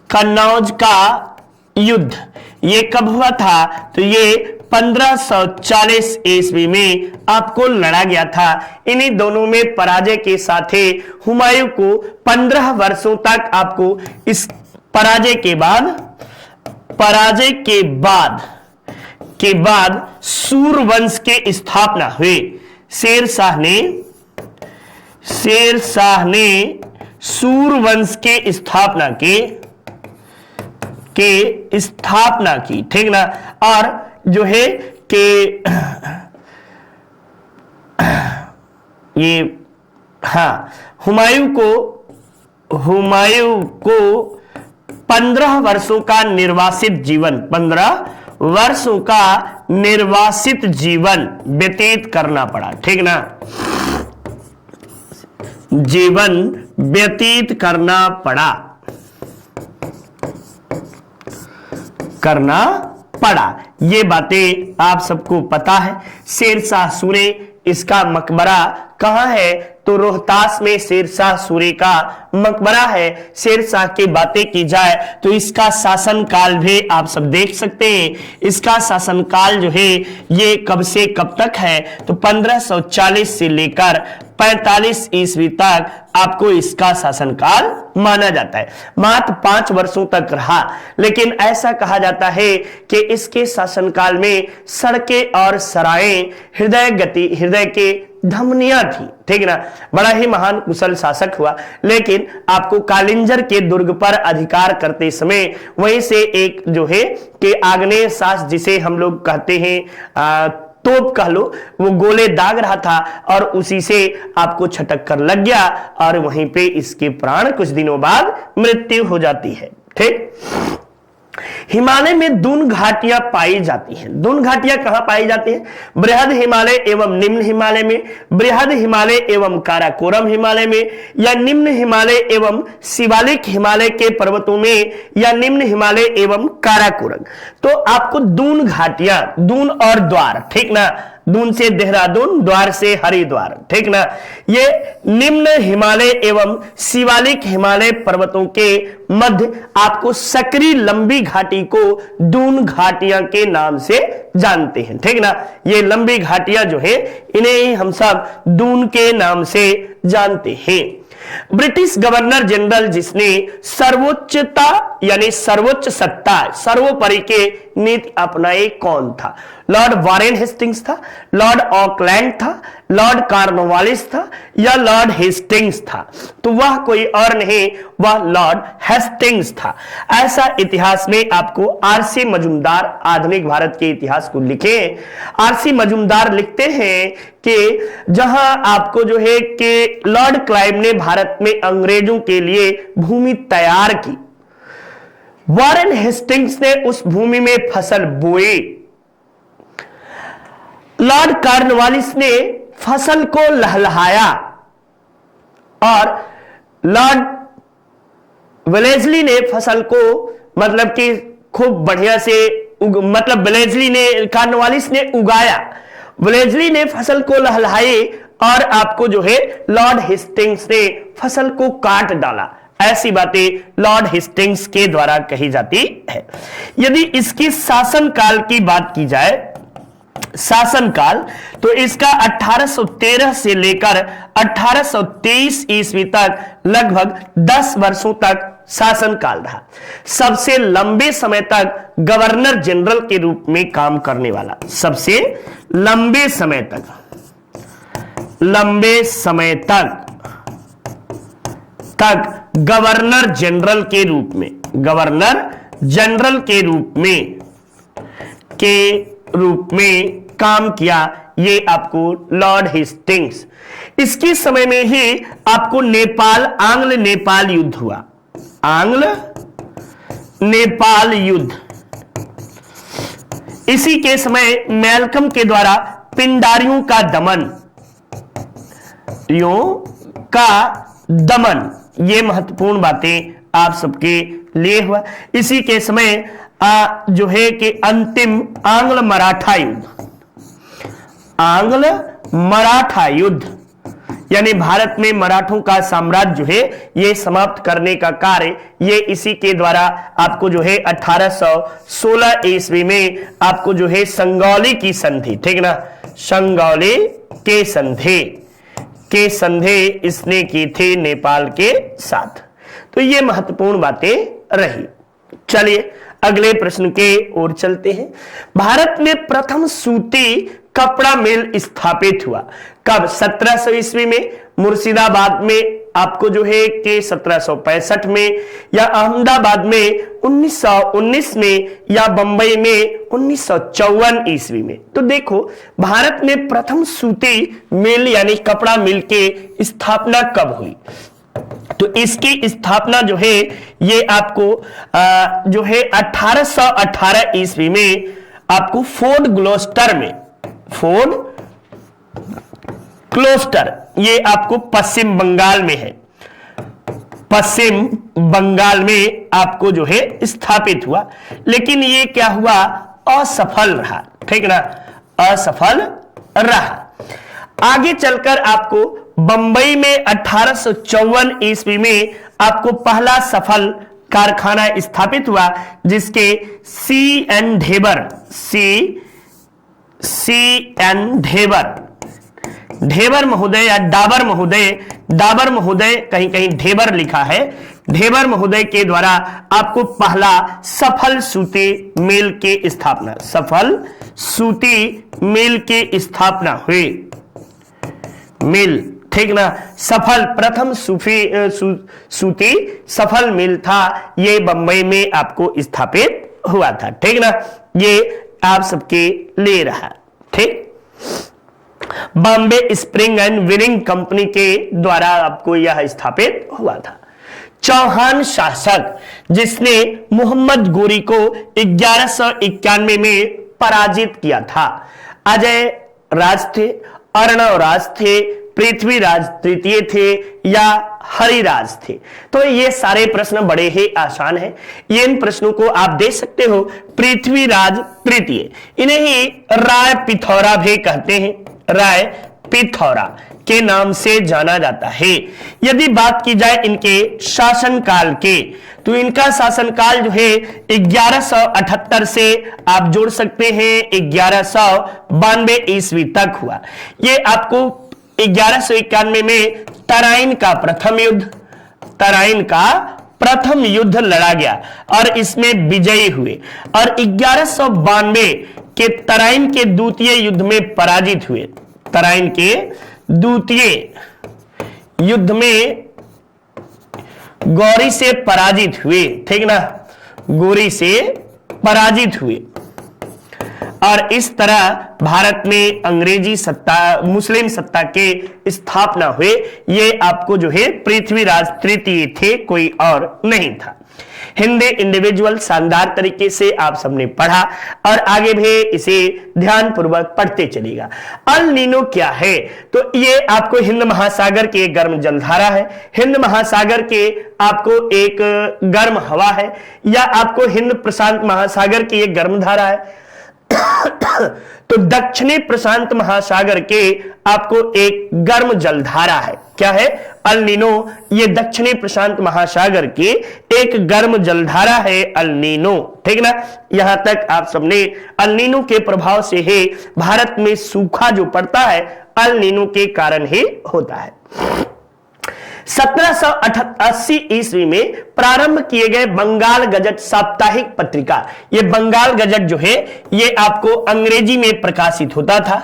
कन्नौज का युद्ध ये कब हुआ था, तो ये 1540 ईस्वी में आपको लड़ा गया था। इन्हीं दोनों में पराजय के साथ ही हुमायूं को 15 वर्षों तक आपको इस पराजय के बाद सूरवंश के स्थापना हुई। शेर शाह ने सूरवंश के स्थापना की, ठीक ना। और जो है कि ये हुमायूं को 15 वर्षों का निर्वासित जीवन व्यतीत करना पड़ा, ठीक ना, जीवन व्यतीत करना पड़ा। ये बातें आप सबको पता है। शेरशाह सूरी, इसका मकबरा कहां है, तो रोहतास में शेरशाह सूरी का मकबरा है। शेरशाह की बातें की जाए तो इसका शासनकाल भी आप सब देख सकते हैं। इसका शासनकाल जो है ये कब से कब तक है, तो 1540 से लेकर 45 ईस्वी तक आपको इसका शासनकाल माना जाता है। मात्र 5 वर्षों तक रहा, लेकिन ऐसा कहा जाता है कि इसके शासनकाल में सड़कें और सराएं हृदय के धमनियां थी, ठीक ना। बड़ा ही महान कुशल शासक हुआ, लेकिन आपको कालिंजर के दुर्ग पर अधिकार करते समय वहीं से एक जो है कि आग्नेय शास्त्र जिसे हम लोग कहते हैं तोप कह लो, वो गोले दाग रहा था और उसी से आपको छटक कर लग गया और वहीं पे इसके प्राण कुछ दिनों बाद मृत्यु हो जाती है, ठीक। हिमालय में दून घाटियां पाई जाती हैं। दून घाटियां कहां पाई जाती हैं, बृहद हिमालय एवं निम्न हिमालय में, बृहद हिमालय एवं काराकोरम हिमालय में, या निम्न हिमालय एवं शिवालिक हिमालय के पर्वतों में, या निम्न हिमालय एवं काराकोरम। तो आपको दून घाटियां, दून और द्वार, ठीक ना, दून से देहरादून, द्वार से हरिद्वार, ठीक ना, ये निम्न हिमालय एवं शिवालिक हिमालय पर्वतों के मध्य आपको सकरी लंबी घाटी को दून घाटियां के नाम से जानते हैं, ठीक ना। ये लंबी घाटियां जो है इन्हें ही हम सब दून के नाम से जानते हैं। ब्रिटिश गवर्नर जनरल जिसने सर्वोच्चता यानी सर्वोच्च सत्ता, सर्वोपरि के नीति अपनाई कौन था, लॉर्ड वारेन हेस्टिंग्स था, लॉर्ड ऑकलैंड था, लॉर्ड कॉर्नवालिस था, या लॉर्ड हेस्टिंग्स था, तो वह कोई और नहीं, वह लॉर्ड हेस्टिंग्स था। ऐसा इतिहास में आपको आरसी मजूमदार आधुनिक भारत के इतिहास को लिखे। आरसी मजूमदार लिखते हैं कि जहां आपको जो है कि लॉर्ड क्लाइव ने भारत में अंग्रेजों के लिए भूमि तैयार की, वारेन हेस्टिंग्स ने उस भूमि में फसल बोई। लॉर्ड कॉर्नवालिस ने फसल को लहलहाया और लॉर्ड वेलेस्ली ने फसल को मतलब कि खूब बढ़िया से मतलब वेलेस्ली ने कॉर्नवालिस ने उगाया, वेलेस्ली ने फसल को लहलहाई और आपको जो है लॉर्ड हेस्टिंग्स ने फसल को काट डाला। ऐसी बातें लॉर्ड हेस्टिंग्स के द्वारा कही जाती है। यदि इसकी शासनकाल की बात की जाए, शासनकाल, तो इसका 1813 से लेकर 1823 ईस्वी तक लगभग 10 वर्षों तक शासनकाल रहा। सबसे लंबे समय तक गवर्नर जनरल के रूप में काम करने वाला, सबसे लंबे समय तक गवर्नर जनरल के रूप में काम किया, ये आपको लॉर्ड हेस्टिंग्स। इसके समय में ही आपको आंग्ल नेपाल युद्ध हुआ, आंग्ल नेपाल युद्ध। इसी के समय मैल्कम के द्वारा पिंडारियों का दमन, ये महत्वपूर्ण बातें आप सबके लिए हुआ। इसी के समय जो है कि अंतिम आंग्ल मराठा युद्ध, यानी भारत में मराठों का साम्राज्य जो है ये समाप्त करने का कार्य ये इसी के द्वारा आपको जो है 1816 ईस्वी में आपको जो है संगौली की संधि, ठीक ना, संगौली के संधि इसने की थी नेपाल के साथ। तो ये महत्वपूर्ण बातें रही। चलिए अगले प्रश्न के ओर चलते हैं। भारत में प्रथम सूती कपड़ा मिल स्थापित हुआ कब? 1700 ईस्वी में, मुर्शिदाबाद में आपको जो है कि 1765 में, या अहमदाबाद में 1919 में, या बंबई में 1954 ईस्वी में। तो देखो भारत में प्रथम सूती मिल यानी कपड़ा मिल के स्थापना कब हुई? तो इसकी स्थापना जो है ये आपको जो है 1818 ईस्वी में आपको फोर्ट ग्लोस्टर, ये आपको पश्चिम बंगाल में है, पश्चिम बंगाल में आपको जो है स्थापित हुआ। लेकिन ये क्या हुआ? असफल रहा, ठीक ना, असफल रहा। आगे चलकर आपको बंबई में 1854 ईस्वी में आपको पहला सफल कारखाना स्थापित हुआ, जिसके C.N. ढेबर महोदय या डाबर महोदय कहीं कहीं ढेबर लिखा है, ढेबर महोदय के द्वारा आपको पहला सफल सूती मिल के स्थापना हुई। मिल, ठीक ना, सफल प्रथम सूती सफल मिल था, ये बंबई में आपको स्थापित हुआ था, ठीक ना। ये आप सबके ले रहा, ठीक। Bombay spring and winning company के द्वारा आपको यह स्थापित हुआ था। चौहान शासक जिसने मोहम्मद गोरी को 1191 में पराजित किया था। अजय राज थे, अर्णव राज थे, पृथ्वीराज तृतीय थे या हरिराज थे। तो ये सारे प्रश्न बड़े ही आसान हैं। ये इन प्रश्नों को आप दे सकते हो। पृथ्वीराज तृतीय, इन्हें ही राय पिथौरा भी कहते हैं, राय पिथौरा के नाम से जाना जाता है। यदि बात की जाए इनके शासनकाल के, तो इनका शासनकाल जो है 1178 से आप जोड़ सकते हैं 1192 ईस्वी तक हुआ। ये आपको 1191 में तराइन का प्रथम युद्ध लड़ा गया और इसमें विजयी हुए, और 1192 के तराइन के द्वितीय युद्ध में पराजित हुए। तराइन के द्वितीय युद्ध में गौरी से पराजित हुए, ठीक ना, गौरी से पराजित हुए। और इस तरह भारत में अंग्रेजी सत्ता, मुस्लिम सत्ता के स्थापना हुए। ये आपको जो है पृथ्वीराज तृतीय थे, कोई और नहीं था। हिंदी इंडिविजुअल शानदार तरीके से आप सबने पढ़ा और आगे भी इसे ध्यानपूर्वक पढ़ते चलेगा। अल नीनो क्या है? तो ये आपको हिंद महासागर की एक गर्म जलधारा है, हिंद महासागर के आपको एक गर्म हवा है, या आपको हिंद प्रशांत महासागर की एक गर्म धारा है। तो दक्षिणी प्रशांत महासागर के आपको एक गर्म जलधारा है। क्या है? El Nino. ये दक्षिणी प्रशांत महासागर की एक गर्म जलधारा है अल नीनो। ठीक ना? यहां तक आप सबने अल नीनो के प्रभाव से ही भारत में सूखा जो पड़ता है अल नीनो के कारण ही होता है। 1780 ईस्वी में प्रारंभ किए गए बंगाल गजट साप्ताहिक पत्रिका, ये बंगाल गजट जो है ये आपको अंग्रेजी में प्रकाशित होता था,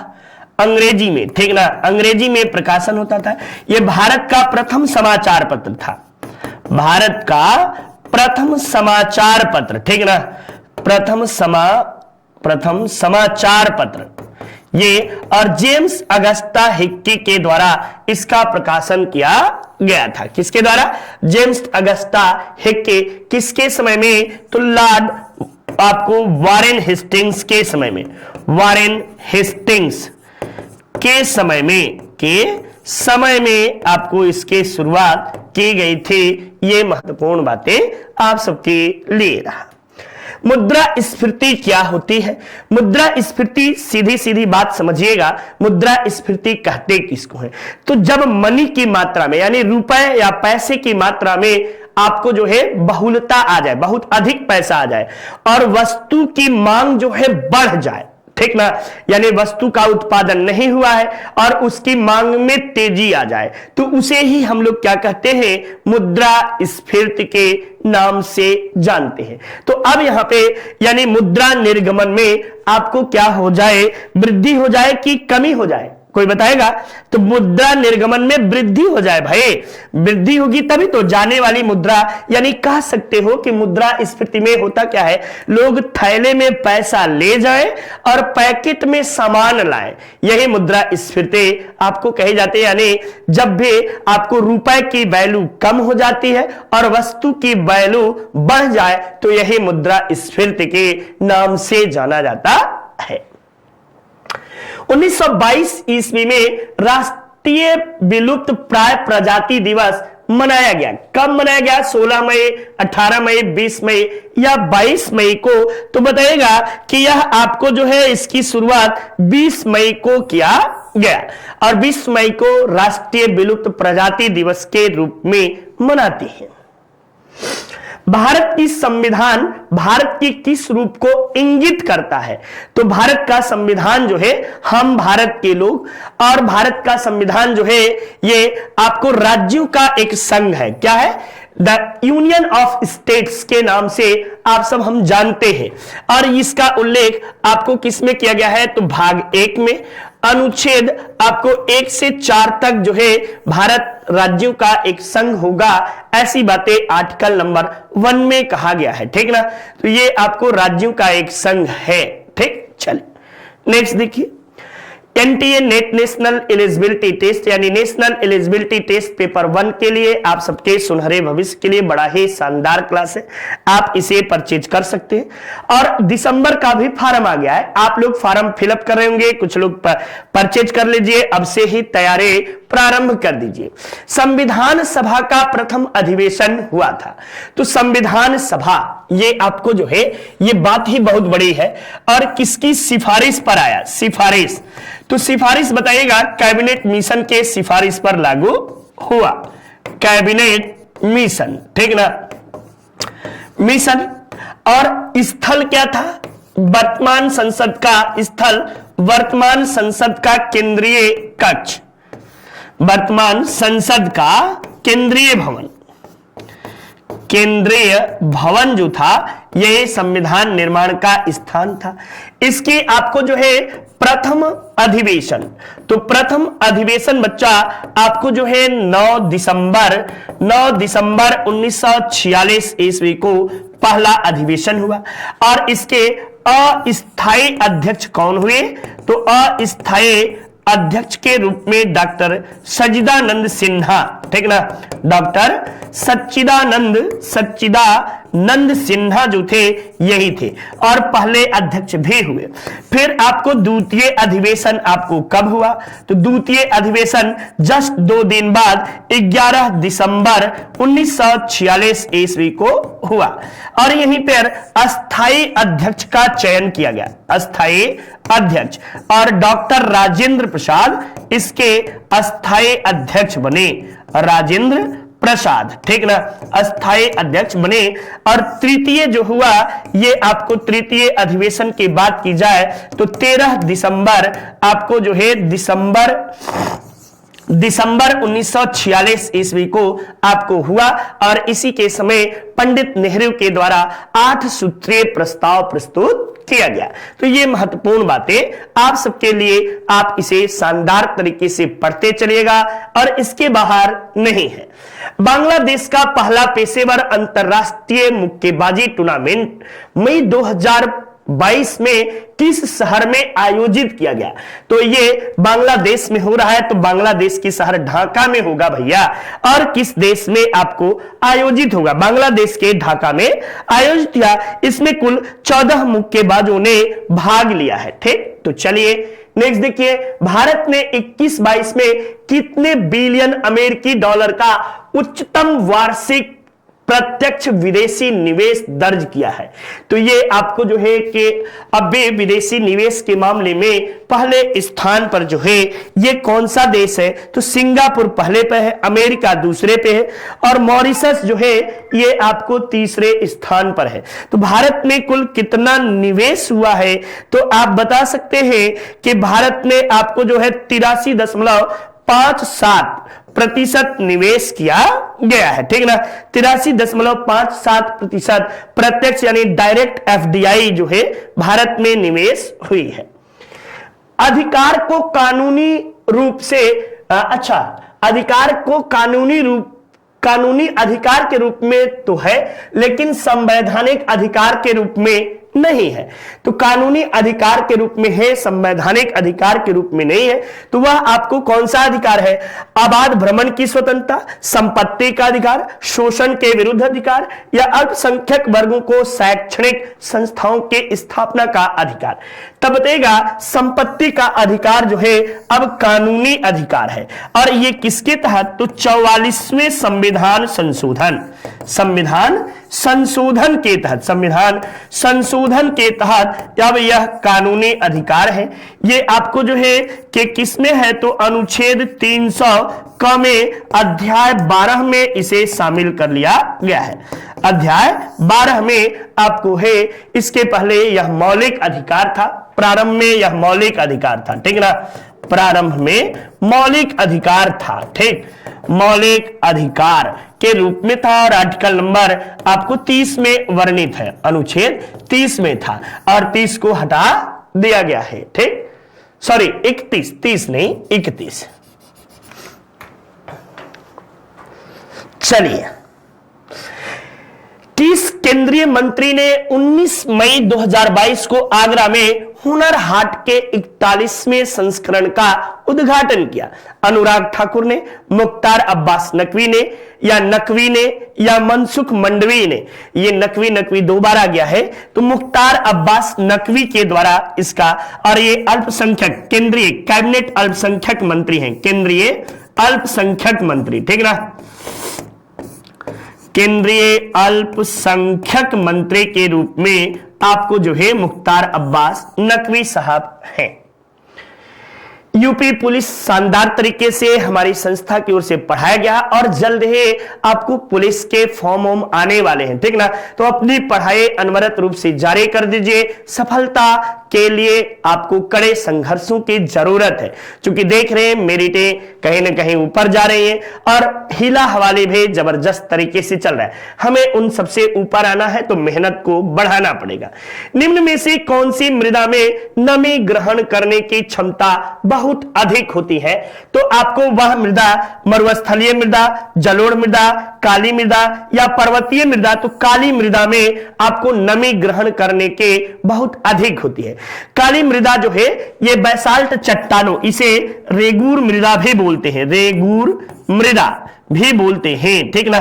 अंग्रेजी में, ठीक ना, अंग्रेजी में प्रकाशन होता था। ये भारत का प्रथम समाचार पत्र था, भारत का प्रथम समाचार पत्र, ठीक ना, प्रथम समाचार पत्र ये, और जेम्स अगस्ता हिक्की के द्वारा इसका प्रकाशन किया गया था। किसके द्वारा? James Augusta Hicky. किसके समय में? तो लॉर्ड आपको वारेन हेस्टिंग्स के समय में, वारेन हेस्टिंग्स के समय में आपको इसके शुरुआत की गई थी। ये महत्वपूर्ण बातें आप सबके लिए रहा। मुद्रास्फीति क्या होती है? मुद्रास्फीति सीधी सीधी बात समझिएगा, मुद्रास्फीति कहते किसको है? तो जब मनी की मात्रा में यानी रुपए या पैसे की मात्रा में आपको जो है बहुलता आ जाए, बहुत अधिक पैसा आ जाए और वस्तु की मांग जो है बढ़ जाए, ठीक ना, यानी वस्तु का उत्पादन नहीं हुआ है और उसकी मांग में तेजी आ जाए, तो उसे ही हम लोग क्या कहते हैं? मुद्रास्फीति के नाम से जानते हैं। तो अब यहां पे यानी मुद्रा निर्गमन में आपको क्या हो जाए? वृद्धि हो जाए कि कमी हो जाए? कोई बताएगा? तो मुद्रा निर्गमन में वृद्धि हो जाए भाई, वृद्धि होगी तभी तो जाने वाली मुद्रा, यानी कह सकते हो कि मुद्रास्फीति में होता क्या है? लोग थैले में पैसा ले जाएं और पैकेट में सामान लाएं, यही मुद्रास्फीति आपको कही जाती है। यानी जब भी आपको रुपए की वैल्यू कम हो जाती है और वस्तु की वैल्यू बढ़ जाए तो यही मुद्रास्फीति के नाम से जाना जाता है। 1922 ईस्वी में राष्ट्रीय विलुप्त प्राय प्रजाति दिवस मनाया गया। कब मनाया गया? 16 मई, 18 मई, 20 मई या 22 मई को? तो बताइएगा कि यह आपको जो है इसकी शुरुआत 20 मई को किया गया और 20 मई को राष्ट्रीय विलुप्त प्रजाति दिवस के रूप में मनाते हैं। भारत की संविधान भारत की किस रूप को इंगित करता है? तो भारत का संविधान जो है हम भारत के लोग, और भारत का संविधान जो है ये आपको राज्यों का एक संघ है। क्या है? द यूनियन ऑफ स्टेट्स के नाम से आप सब हम जानते हैं। और इसका उल्लेख आपको किसमें किया गया है? तो भाग 1 में अनुच्छेद आपको 1 से 4 तक जो है भारत राज्यों का एक संघ होगा, ऐसी बातें आर्टिकल नंबर 1 में कहा गया है, ठीक ना। तो ये आपको राज्यों का एक संघ है, ठीक। चलिए नेक्स्ट देखिए, NTA NET national eligibility test यानी नेशनल एलिजिबिलिटी टेस्ट पेपर 1 के लिए आप सबके सुनहरे भविष्य के लिए बड़ा ही शानदार क्लास है, आप इसे परचेज कर सकते हैं। और दिसंबर का भी फार्म आ गया है, आप लोग फार्म फिलअप कर रहे होंगे, कुछ लोग परचेज कर लीजिए, अब से ही तैयारी प्रारंभ कर दीजिए। संविधान सभा का प्रथम अधिवेशन हुआ था, तो संविधान सभा ये आपको जो है ये बात ही बहुत बड़ी है। और किसकी सिफारिश पर आया? सिफारिश, तो सिफारिश बताइएगा, कैबिनेट मिशन के सिफारिश पर लागू हुआ, कैबिनेट मिशन, ठीक ना, मिशन। और स्थल क्या था? वर्तमान संसद का स्थल, वर्तमान संसद का केंद्रीय कक्ष, वर्तमान संसद का केंद्रीय भवन, केंद्रीय भवन जो था यह संविधान निर्माण का स्थान था। इसके आपको जो है प्रथम अधिवेशन, तो प्रथम अधिवेशन बच्चा आपको जो है 9 दिसंबर 1946 ईस्वी को पहला अधिवेशन हुआ। और इसके अस्थायी अध्यक्ष कौन हुए? तो अस्थायी अध्यक्ष के रूप में डॉक्टर सच्चिदानंद सिन्हा, ठीक ना, डॉक्टर सच्चिदानंद नंद सिन्हा जो थे यही थे और पहले अध्यक्ष भी हुए। फिर आपको द्वितीय अधिवेशन आपको कब हुआ, तो द्वितीय अधिवेशन जस्ट 2 दिन बाद 11 दिसंबर 1946 ईस्वी को हुआ और यहीं पर अस्थायी अध्यक्ष का चयन किया गया, अस्थायी अध्यक्ष, और डॉक्टर राजेंद्र प्रसाद इसके अस्थायी अध्यक्ष बने, राजेंद्र प्रसाद, ठीक ना, अस्थायी अध्यक्ष बने। और तृतीय जो हुआ ये आपको तृतीय अधिवेशन की बात की जाए तो 13 दिसंबर आपको जो है दिसंबर 1946 ईस्वी को आपको हुआ और इसी के समय पंडित नेहरू के द्वारा 8 सूत्रीय प्रस्ताव प्रस्तुत किया गया। तो ये महत्वपूर्ण बातें आप सबके लिए, आप इसे शानदार तरीके से पढ़ते चलिएगा और इसके बाहर नहीं है। बांग्लादेश का पहला पेशेवर अंतरराष्ट्रीय मुक्केबाजी टूर्नामेंट मई 2022 में किस शहर में आयोजित किया गया, तो ये बांग्लादेश में हो रहा है, तो बांग्लादेश की शहर ढाका में होगा भैया। और किस देश में आपको आयोजित होगा, बांग्लादेश के ढाका में आयोजित किया। इसमें कुल 14 मुक्केबाजों ने भाग लिया है, ठीक। तो चलिए नेक्स्ट देखिए, भारत ने 21-22 में कितने बिलियन अमेरिकी डॉलर का उच्चतम वार्षिक प्रत्यक्ष विदेशी निवेश दर्ज किया है, तो ये आपको जो है कि अभी विदेशी निवेश के मामले में पहले स्थान पर जो है ये कौन सा देश है, तो सिंगापुर पहले पे है, अमेरिका दूसरे पे है और मॉरिशस जो है ये आपको तीसरे स्थान पर है। तो भारत में कुल कितना निवेश हुआ है, तो आप बता सकते हैं कि भारत ने आपको जो है 83.57% निवेश किया गया है, ठीक ना, 83.57% प्रत्यक्ष यानी डायरेक्ट एफडीआई जो है भारत में निवेश हुई है। अधिकार को कानूनी रूप से अधिकार को कानूनी अधिकार के रूप में तो है लेकिन संवैधानिक अधिकार के रूप में नहीं है। तो कानूनी अधिकार के रूप में है, संवैधानिक अधिकार के रूप में नहीं है। तो वह आपको कौन सा अधिकार है, आबाद भ्रमण की स्वतंत्रता, संपत्ति का अधिकार, शोषण के विरुद्ध अधिकार या अल्पसंख्यक वर्गों को शैक्षणिक संस्थाओं के स्थापना का अधिकार। तब बताएगा संपत्ति का अधिकार जो है अब कानूनी अधिकार है और ये किसके तहत, तो 44वें संविधान संशोधन के तहत, संविधान संशोधन के तहत अब यह कानूनी अधिकार है। ये आपको जो है कि किसमें है, तो अनुच्छेद 300 में अध्याय 12 में इसे शामिल कर लिया गया है। अध्याय 12 में आपको है, इसके पहले यह मौलिक अधिकार था, प्रारंभ में यह मौलिक अधिकार था, ठीक ना, प्रारंभ में मौलिक अधिकार था, ठीक, मौलिक अधिकार के रूप में था और आर्टिकल नंबर आपको 30 में वर्णित है, अनुच्छेद 30 में था और 30 को हटा दिया गया है, ठीक, सॉरी 30 नहीं 31। चलिए, किस केंद्रीय मंत्री ने 19 मई 2022 को आगरा में हुनर हाट के 41वें संस्करण का उद्घाटन किया? अनुराग ठाकुर ने, मुख्तार अब्बास नकवी ने या मनसुख मंडवी ने? ये नकवी 2 बार आ गया है, तो मुख्तार अब्बास नकवी के द्वारा इसका, और ये अल्पसंख्यक केंद्रीय कैबिनेट अल्पसंख्यक मंत्री हैं, केंद्रीय अल्पसंख्यक मंत्री, ठीक ना, केंद्रीय अल्पसंख्यक मंत्री के रूप में आपको जो है मुख्तार अब्बास नकवी साहब हैं। यूपी पुलिस शानदार तरीके से हमारी संस्था की ओर से पढ़ाया गया और जल्द ही आपको पुलिस के फॉर्म आने वाले हैं, ठीक ना, तो अपनी पढ़ाई अनवरत रूप से जारी कर दीजिए। सफलता के लिए आपको कड़े संघर्षों की जरूरत है, क्योंकि देख रहे हैं मेरिटें कहीं ना कहीं ऊपर जा रही है और हिला हवाले भी जबरदस्त तरीके से चल रहा है। हमें उन सबसे ऊपर आना है तो मेहनत को बढ़ाना पड़ेगा। निम्न में से कौन सी मृदा में नमी ग्रहण करने की क्षमता बहुत अधिक होती है? तो आपको वह मृदा मरुस्थलीय मृदा, जलोढ़ मृदा, काली मृदा या पर्वतीय मृदा? तो काली मृदा में आपको नमी ग्रहण करने के बहुत अधिक होती है। काली मृदा जो है ये बैसाल्ट चट्टानों, इसे रेगूर मृदा भी बोलते हैं, रेगूर मृदा भी बोलते हैं, ठीक ना।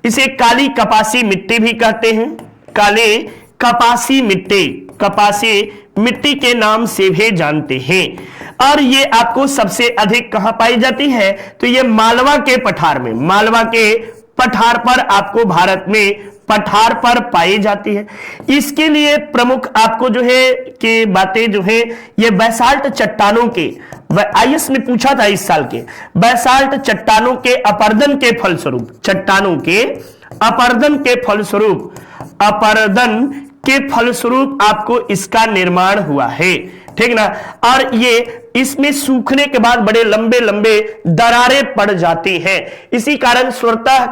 इसे काली कपासी मिट्टी भी कहते हैं, काले कपासी मिट्टी, कपासी मिट्टी के नाम से भी जानते हैं। और ये आपको सबसे अधिक कहां पाई जाती है, तो ये मालवा के पठार में, मालवा के पठार पर आपको भारत में पठार पर पाई जाती है। इसके लिए प्रमुख आपको जो है कि बातें जो है ये बैसाल्ट चट्टानों के, आईएएस ने पूछा था इस साल के, बैसाल्ट चट्टानों के अपरदन के फलस्वरूप, चट्टानों के अपरदन के फलस्वरूप, अपरदन के फलस्वरूप आपको इसका निर्माण हुआ है, ठीक ना। और ये इसमें सूखने के बाद बड़े लंबे लंबे दरारें पड़ जाती हैं, इसी कारण स्वतः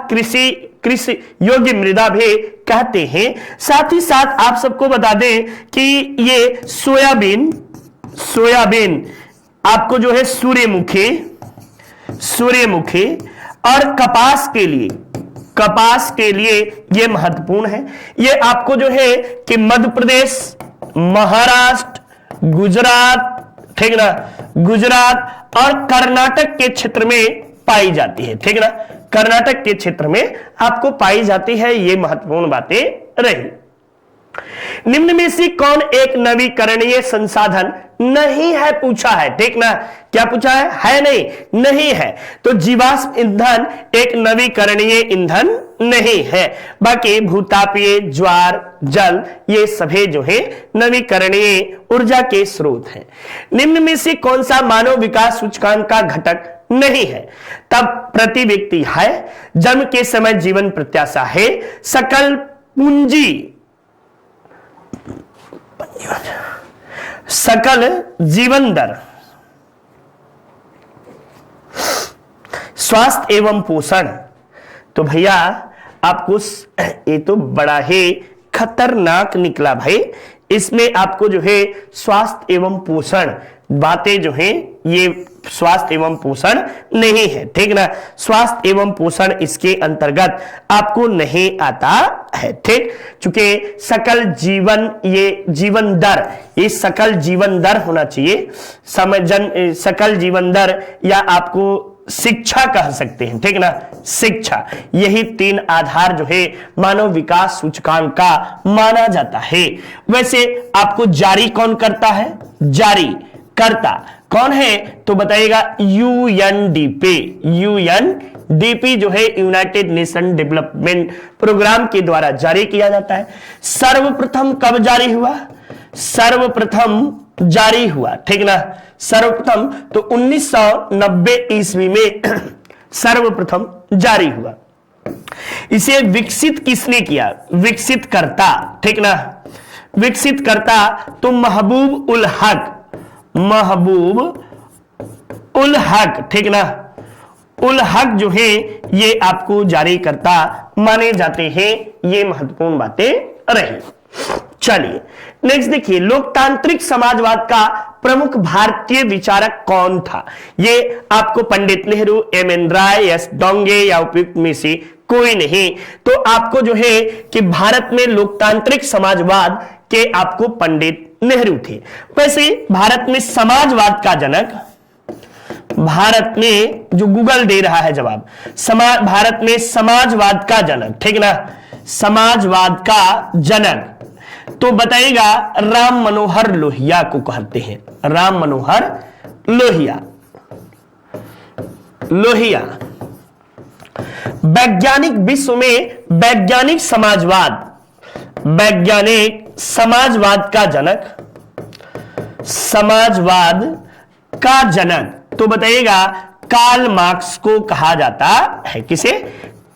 कृषि योग्य मृदा भी कहते हैं। साथ ही साथ आप सबको बता दें कि ये सोयाबीन आपको जो है सूर्यमुखी और कपास के लिए ये महत्वपूर्ण है। ये आपको जो है कि मध्य प्रदेश, महाराष्ट्र, गुजरात, ठीक ना, गुजरात और कर्नाटक के क्षेत्र में पाई जाती है, ठीक ना, कर्नाटक के क्षेत्र में आपको पाई जाती है। ये महत्वपूर्ण बातें रही। निम्न में से कौन एक नवीकरणीय संसाधन नहीं है, पूछा है, ठीक ना। क्या पूछा है नहीं है। तो जीवाश्म ईंधन एक नवीकरणीय ईंधन नहीं है। बाकी भूतापीय, ज्वार, जल, ये सभी जो है नवीकरणीय ऊर्जा के स्रोत हैं। निम्न में से कौन सा मानव विकास सूचकांक का घटक नहीं है, तब प्रति व्यक्ति है, जन्म के समय जीवन प्रत्याशा है, सकल पूंजी, सकल जीवन दर, स्वास्थ्य एवं पोषण। तो भैया आपको ये तो बड़ा ही खतरनाक निकला भाई, इसमें आपको जो है स्वास्थ्य एवं पोषण बातें जो है ये स्वास्थ्य एवं पोषण नहीं है, ठीक ना। स्वास्थ्य एवं पोषण इसके अंतर्गत आपको नहीं आता है, ठीक। चूंकि सकल जीवन, ये जीवन दर, ये सकल जीवन दर होना चाहिए, सकल जीवन दर या आपको शिक्षा कह सकते हैं, ठीक ना, शिक्षा। यही तीन आधार जो है मानव विकास सूचकांक का माना जाता है। वैसे आपको जारी कौन करता है, जारी करता कौन है, तो बताइएगा यूएनडीपी। यूएनडीपी जो है यूनाइटेड नेशन डेवलपमेंट प्रोग्राम के द्वारा जारी किया जाता है। सर्वप्रथम कब जारी हुआ, सर्वप्रथम जारी हुआ, ठीक ना, सर्वप्रथम तो 1990 ईस्वी में सर्वप्रथम जारी हुआ। इसे विकसित किसने किया, विकसित करता, ठीक ना, विकसित करता तो महबूब उल हक, ठीक ना, उल हक जो है ये आपको जारी करता माने जाते हैं। ये महत्वपूर्ण बातें रही। चलिए नेक्स्ट देखिए, लोकतांत्रिक समाजवाद का प्रमुख भारतीय विचारक कौन था। ये आपको पंडित नेहरू, एम.एन. राय, एस. डोंगे या उपयुक्त में से कोई नहीं। तो आपको जो है कि भारत में लोकतांत्रिक समाजवाद के आपको पंडित नेहरू थे। वैसे भारत में समाजवाद का जनक, भारत में जो गूगल दे रहा है जवाब, भारत में समाजवाद का जनक, ठीक ना, समाजवाद का जनक तो बताइएगा राम मनोहर लोहिया को कहते हैं, राम मनोहर लोहिया। वैज्ञानिक विश्व में वैज्ञानिक समाजवाद का जनक, समाजवाद का जनक तो बताइएगा कार्ल मार्क्स को कहा जाता है। किसे,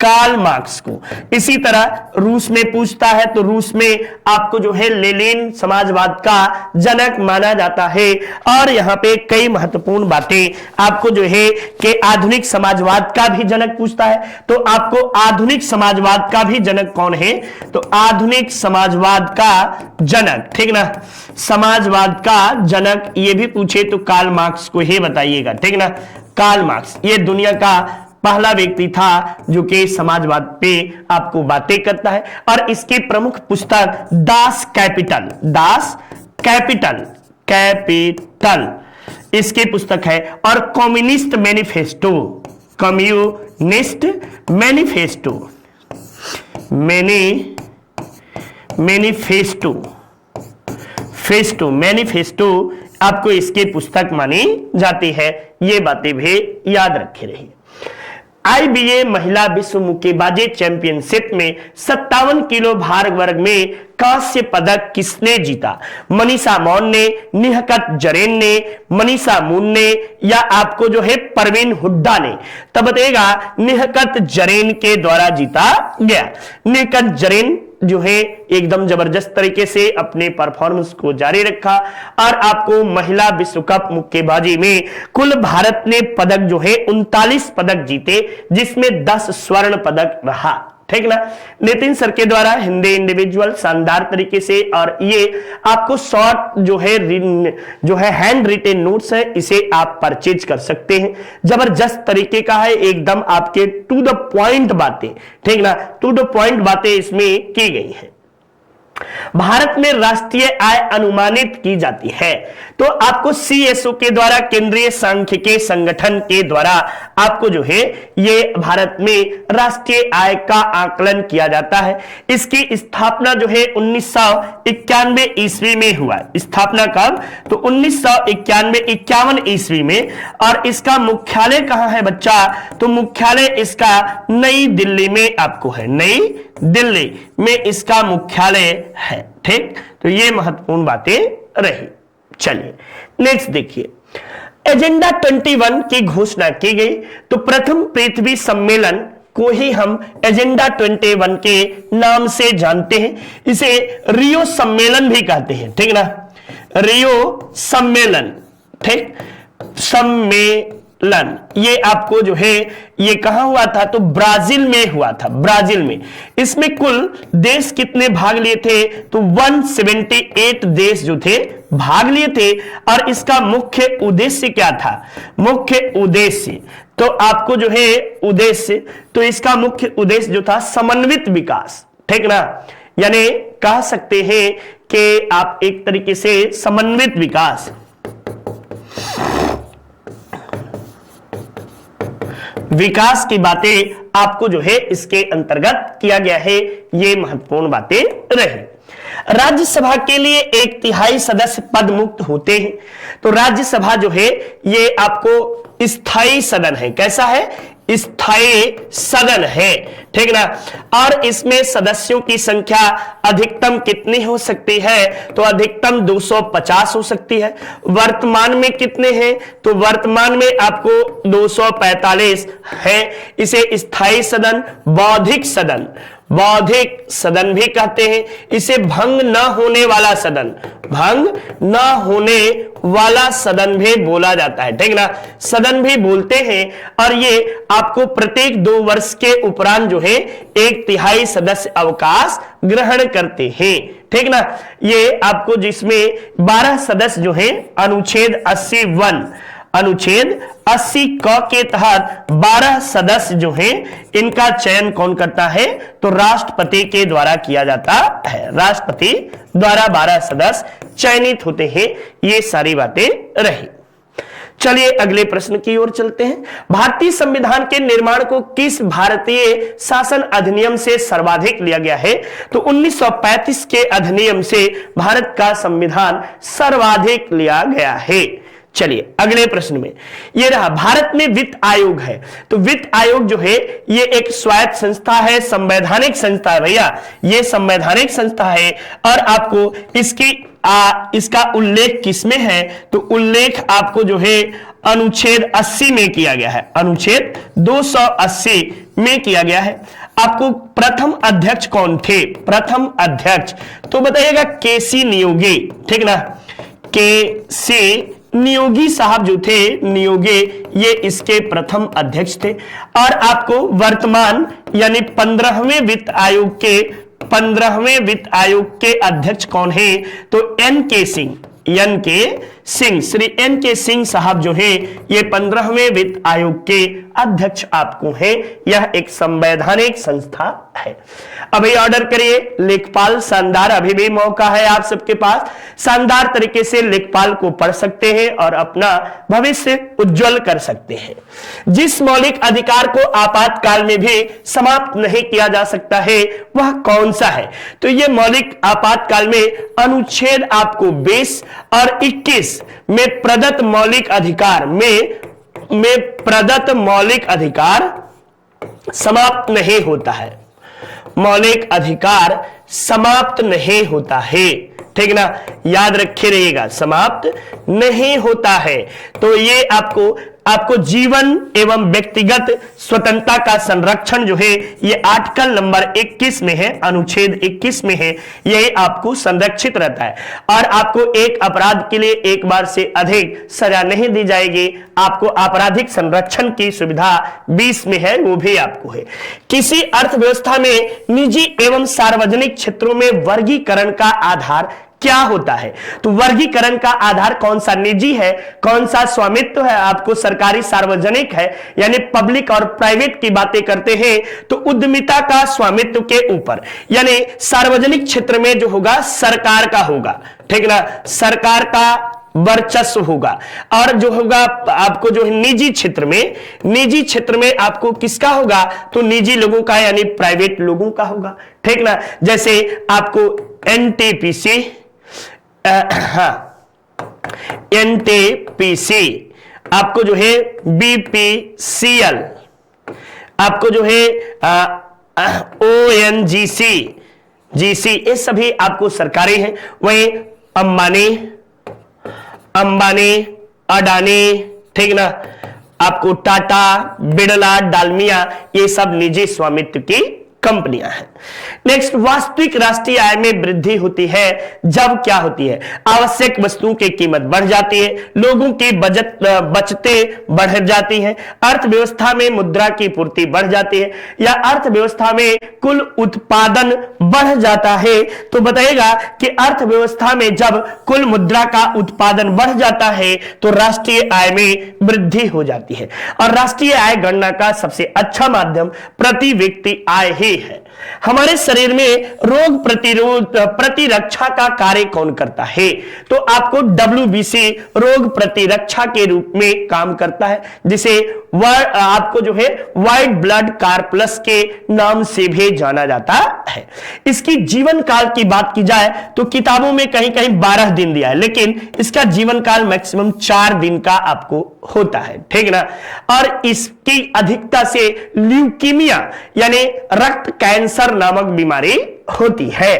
कार्ल मार्क्स को। इसी तरह रूस में पूछता है तो रूस में आपको जो है लेनिन समाजवाद का जनक माना जाता है। और यहां पे कई महत्वपूर्ण बातें आपको जो है कि आधुनिक समाजवाद का भी जनक पूछता है। तो आपको आधुनिक समाजवाद का भी जनक कौन है, तो आधुनिक समाजवाद का जनक, ठीक ना, समाजवाद का जनक ये भी पूछे तो कार्ल मार्क्स को ही बताइएगा, ठीक ना। कार्ल मार्क्स ये दुनिया का पहला व्यक्ति था जो कि समाजवाद पे आपको बातें करता है। और इसकी प्रमुख पुस्तक दास कैपिटल इसकी पुस्तक है। और कम्युनिस्ट मैनिफेस्टो मैनिफेस्टो आपको इसकी पुस्तक मानी जाती है। ये बातें भी याद रखे रहिए। IBA महिला विश्व मुक्केबाजी चैंपियनशिप में 57 किलो भार वर्ग में कांस्य पदक किसने जीता? मनीषा मौन ने, निहकत जरीन ने, मनीषा मून ने, या आपको जो है परवीन हुड्डा ने? तब बताइएगा निहकत जरीन के द्वारा जीता गया। निहकत जरीन जो है एकदम जबरदस्त तरीके से अपने परफॉर्मेंस को जारी रखा और आपको महिला विश्व कप मुक्केबाजी में कुल भारत ने पदक जो है 39 पदक जीते, जिसमें 10 स्वर्ण पदक रहा। ठीक ना। नितिन सर के द्वारा हिंदी इंडिविजुअल शानदार तरीके से, और ये आपको शॉर्ट जो है हैंड रिटेन नोट्स है, इसे आप परचेज कर सकते हैं। जबरदस्त तरीके का है, एकदम आपके टू द पॉइंट बातें, ठीक ना, टू द पॉइंट बातें इसमें की गई है। भारत में राष्ट्रीय आय अनुमानित की जाती है तो आपको CSO के द्वारा, केंद्रीय सांख्यिकी संगठन के द्वारा आपको जो है ये भारत में राष्ट्रीय आय का आकलन किया जाता है। इसकी स्थापना जो है 1991 ईस्वी में हुआ। स्थापना कब? तो 1991-51 ईस्वी में। और इसका मुख्यालय कहां है बच्चा? तो मुख्यालय इसका नई दिल्ली में आपको है, नई दिल्ली में इसका मुख्यालय है। ठीक, तो ये महत्वपूर्ण बातें रही। चलिए नेक्स्ट देखिए, एजेंडा 21 की घोषणा की गई तो प्रथम पृथ्वी सम्मेलन को ही हम एजेंडा 21 के नाम से जानते हैं। इसे रियो सम्मेलन भी कहते हैं। ठीक ना, रियो सम्मेलन, ठीक, सम्मेलन ये आपको जो है ये कहां हुआ था? तो ब्राजील में हुआ था, ब्राजील में। इसमें कुल देश कितने भाग लिए थे? तो 178 देश जो थे भाग लिए थे। और इसका मुख्य उद्देश्य क्या था? मुख्य उद्देश्य तो आपको जो है उद्देश्य, तो इसका मुख्य उद्देश्य जो था समन्वित विकास। ठीक ना, यानी कह सकते हैं कि आप एक तरीके से समन्वित विकास, विकास की बातें आपको जो है इसके अंतर्गत किया गया है। ये महत्वपूर्ण बातें रही। राज्यसभा के लिए 1/3 सदस्य पद मुक्त होते हैं तो राज्यसभा जो है ये आपको स्थायी सदन है। कैसा है? स्थायी सदन है। ठीक ना। और इसमें सदस्यों की संख्या अधिकतम कितनी हो सकती है? तो अधिकतम 250 हो सकती है। वर्तमान में कितने हैं? तो वर्तमान में आपको 245 है। इसे स्थायी सदन, बौद्धिक सदन, बौद्धिक सदन भी कहते हैं। इसे भंग न होने वाला सदन, भंग न होने वाला सदन भी बोला जाता है। ठीक ना, सदन भी बोलते हैं। और ये आपको प्रत्येक 2 वर्ष के उपरांत जो है 1/3 सदस्य अवकाश ग्रहण करते हैं। ठीक ना, ये आपको जिसमें 12 सदस्य जो है अनुच्छेद 80(1), अनुच्छेद 80 क के तहत 12 सदस्य जो हैं इनका चयन कौन करता है? तो राष्ट्रपति के द्वारा किया जाता है। राष्ट्रपति द्वारा 12 सदस्य चयनित होते हैं। ये सारी बातें रही। चलिए अगले प्रश्न की ओर चलते हैं। भारतीय संविधान के निर्माण को किस भारतीय शासन अधिनियम से सर्वाधिक लिया गया है? तो 1935 के अधिनियम से भारत का संविधान सर्वाधिक लिया गया है। चलिए अगले प्रश्न में ये रहा, भारत में वित्त आयोग है तो वित्त आयोग जो है ये एक स्वायत्त संस्था है, संवैधानिक संस्था है भैया, ये संवैधानिक संस्था है। और आपको इसका उल्लेख किसमें है? तो उल्लेख आपको जो है अनुच्छेद 80 में किया गया है, अनुच्छेद 280 में किया गया है। आपको प्रथम अध्यक्ष कौन थे? प्रथम अध्यक्ष तो बताइएगा केसी नियोगी। ठीक ना, केसी नियोगी साहब जो थे, नियोगी, ये इसके प्रथम अध्यक्ष थे। और आपको वर्तमान यानी 15वें वित्त आयोग के अध्यक्ष कौन है? तो NK Singh, NK Singh, Shri NK Singh साहब जो है ये 15वें वित्त आयोग के अध्यक्ष आपको है। यह एक संवैधानिक संस्था है। अभी ऑर्डर करिए लेखपाल शानदार, अभी भी मौका है आप सबके पास। शानदार तरीके से लेखपाल को पढ़ सकते हैं और अपना भविष्य उज्जवल कर सकते हैं। जिस मौलिक अधिकार को आपातकाल में भी समाप्त नहीं किया जा सकता है वह कौन सा है? तो यह मौलिक आपातकाल में अनुच्छेद आपको 20 और 21 में प्रदत्त मौलिक अधिकार में प्रदत्त मौलिक अधिकार समाप्त नहीं होता है। मौलिक अधिकार समाप्त नहीं होता है, ठीक ना, याद रखे रहिएगा, समाप्त नहीं होता है। तो ये आपको जीवन एवं व्यक्तिगत स्वतंत्रता का संरक्षण जो है ये आर्टिकल नंबर 21 में है, अनुच्छेद 21 में है, यही आपको संरक्षित रहता है। और आपको एक अपराध के लिए एक बार से अधिक सजा नहीं दी जाएगी। आपको आपराधिक संरक्षण की सुविधा 20 में है, वो भी आपको है। किसी अर्थव्यवस्था में निजी एवं सार्वजनिक क्षेत्रों में वर्गीकरण का आधार क्या होता है? तो वर्गीकरण का आधार कौन सा निजी है, कौन सा स्वामित्व है, आपको सरकारी सार्वजनिक है, यानी पब्लिक और प्राइवेट की बातें करते हैं तो उद्यमिता का स्वामित्व के ऊपर, यानी सार्वजनिक क्षेत्र में जो होगा सरकार का होगा, ठीक ना, सरकार का वर्चस्व होगा। और जो होगा आपको जो है निजी क्षेत्र में आपको किसका होगा? तो निजी लोगों का यानी प्राइवेट लोगों का होगा, ठीक ना। जैसे आपको NTPC, NTPC, आपको जो है BPCL, आपको जो है ONGC, ये सभी आपको सरकारी हैं। वहीं अंबानी, अडानी, ठीक ना, आपको टाटा, बिड़ला, डालमिया, ये सब निजी स्वामित्व की कंपनियां हैं। नेक्स्ट, वास्तविक राष्ट्रीय आय में वृद्धि होती है जब क्या होती है? आवश्यक वस्तुओं की कीमत बढ़ जाती है, लोगों की बचतें बढ़ जाती हैं, अर्थव्यवस्था में मुद्रा की पूर्ति बढ़ जाती है, या अर्थव्यवस्था में कुल उत्पादन बढ़ जाता है। तो बताइएगा कि अर्थव्यवस्था में जब कुल मुद्रा का उत्पादन बढ़ जाता है तो राष्ट्रीय आय में वृद्धि हो जाती है। और राष्ट्रीय आय गणना का सबसे अच्छा माध्यम प्रति व्यक्ति आय ही है। हमारे शरीर में रोग प्रतिरक्षा का कार्य कौन करता है? तो आपको WBC रोग प्रतिरक्षा के रूप में काम करता है, जिसे आपको जो है व्हाइट ब्लड कॉर्पस के नाम से भी जाना जाता है। इसकी जीवन काल की बात की जाए तो किताबों में कहीं कहीं 12 दिन दिया है, लेकिन इसका जीवन काल मैक्सिमम 4 दिन का आपको होता है, ठीक ना। और इसकी अधिकता से ल्यूकीमिया यानी रक्त कैंसर नामक बीमारी होती है।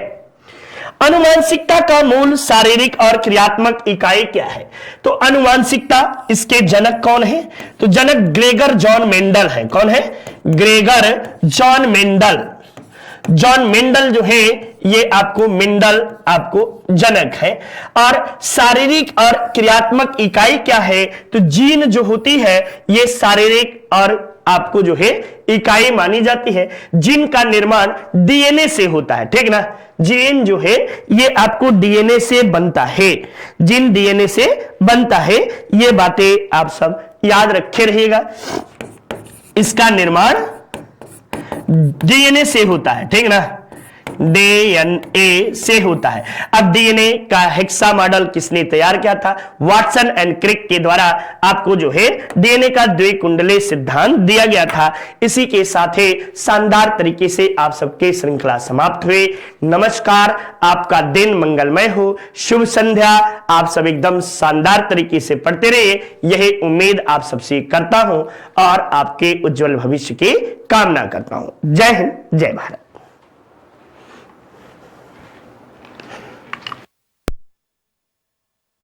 अनुवांशिकता का मूल शारीरिक और क्रियात्मक इकाई क्या है? तो अनुवांशिकता, इसके जनक कौन है? तो जनक ग्रेगर जॉन मेंडल है। कौन है? Gregor John Mendel. John Mendel जो है ये आपको जनक है। और शारीरिक और क्रियात्मक इकाई क्या है? तो जीन जो होती है ये शारीरिक और आपको जो है इकाई मानी जाती है। जीन का निर्माण DNA से होता है, ठीक ना। जीन जो है ये आपको DNA से बनता है, जीन DNA से बनता है। ये बातें आप सब याद रखे रहिएगा। इसका निर्माण DNA से होता है, ठीक ना, DNA से होता है। अब DNA का हेक्सा मॉडल किसने तैयार किया था? वाटसन एंड क्रिक के द्वारा आपको जो है DNA का द्विकुंडलीय सिद्धांत दिया गया था। इसी के साथ ही शानदार तरीके से आप सबके श्रृंखला समाप्त हुए। नमस्कार, आपका दिन मंगलमय हो, शुभ संध्या। आप सब एकदम शानदार तरीके से पढ़ते रहिए, यही उम्मीद आप सबसे करता हूं और आपके उज्जवल भविष्य की कामना करता हूं। जय हिंद, जय भारत।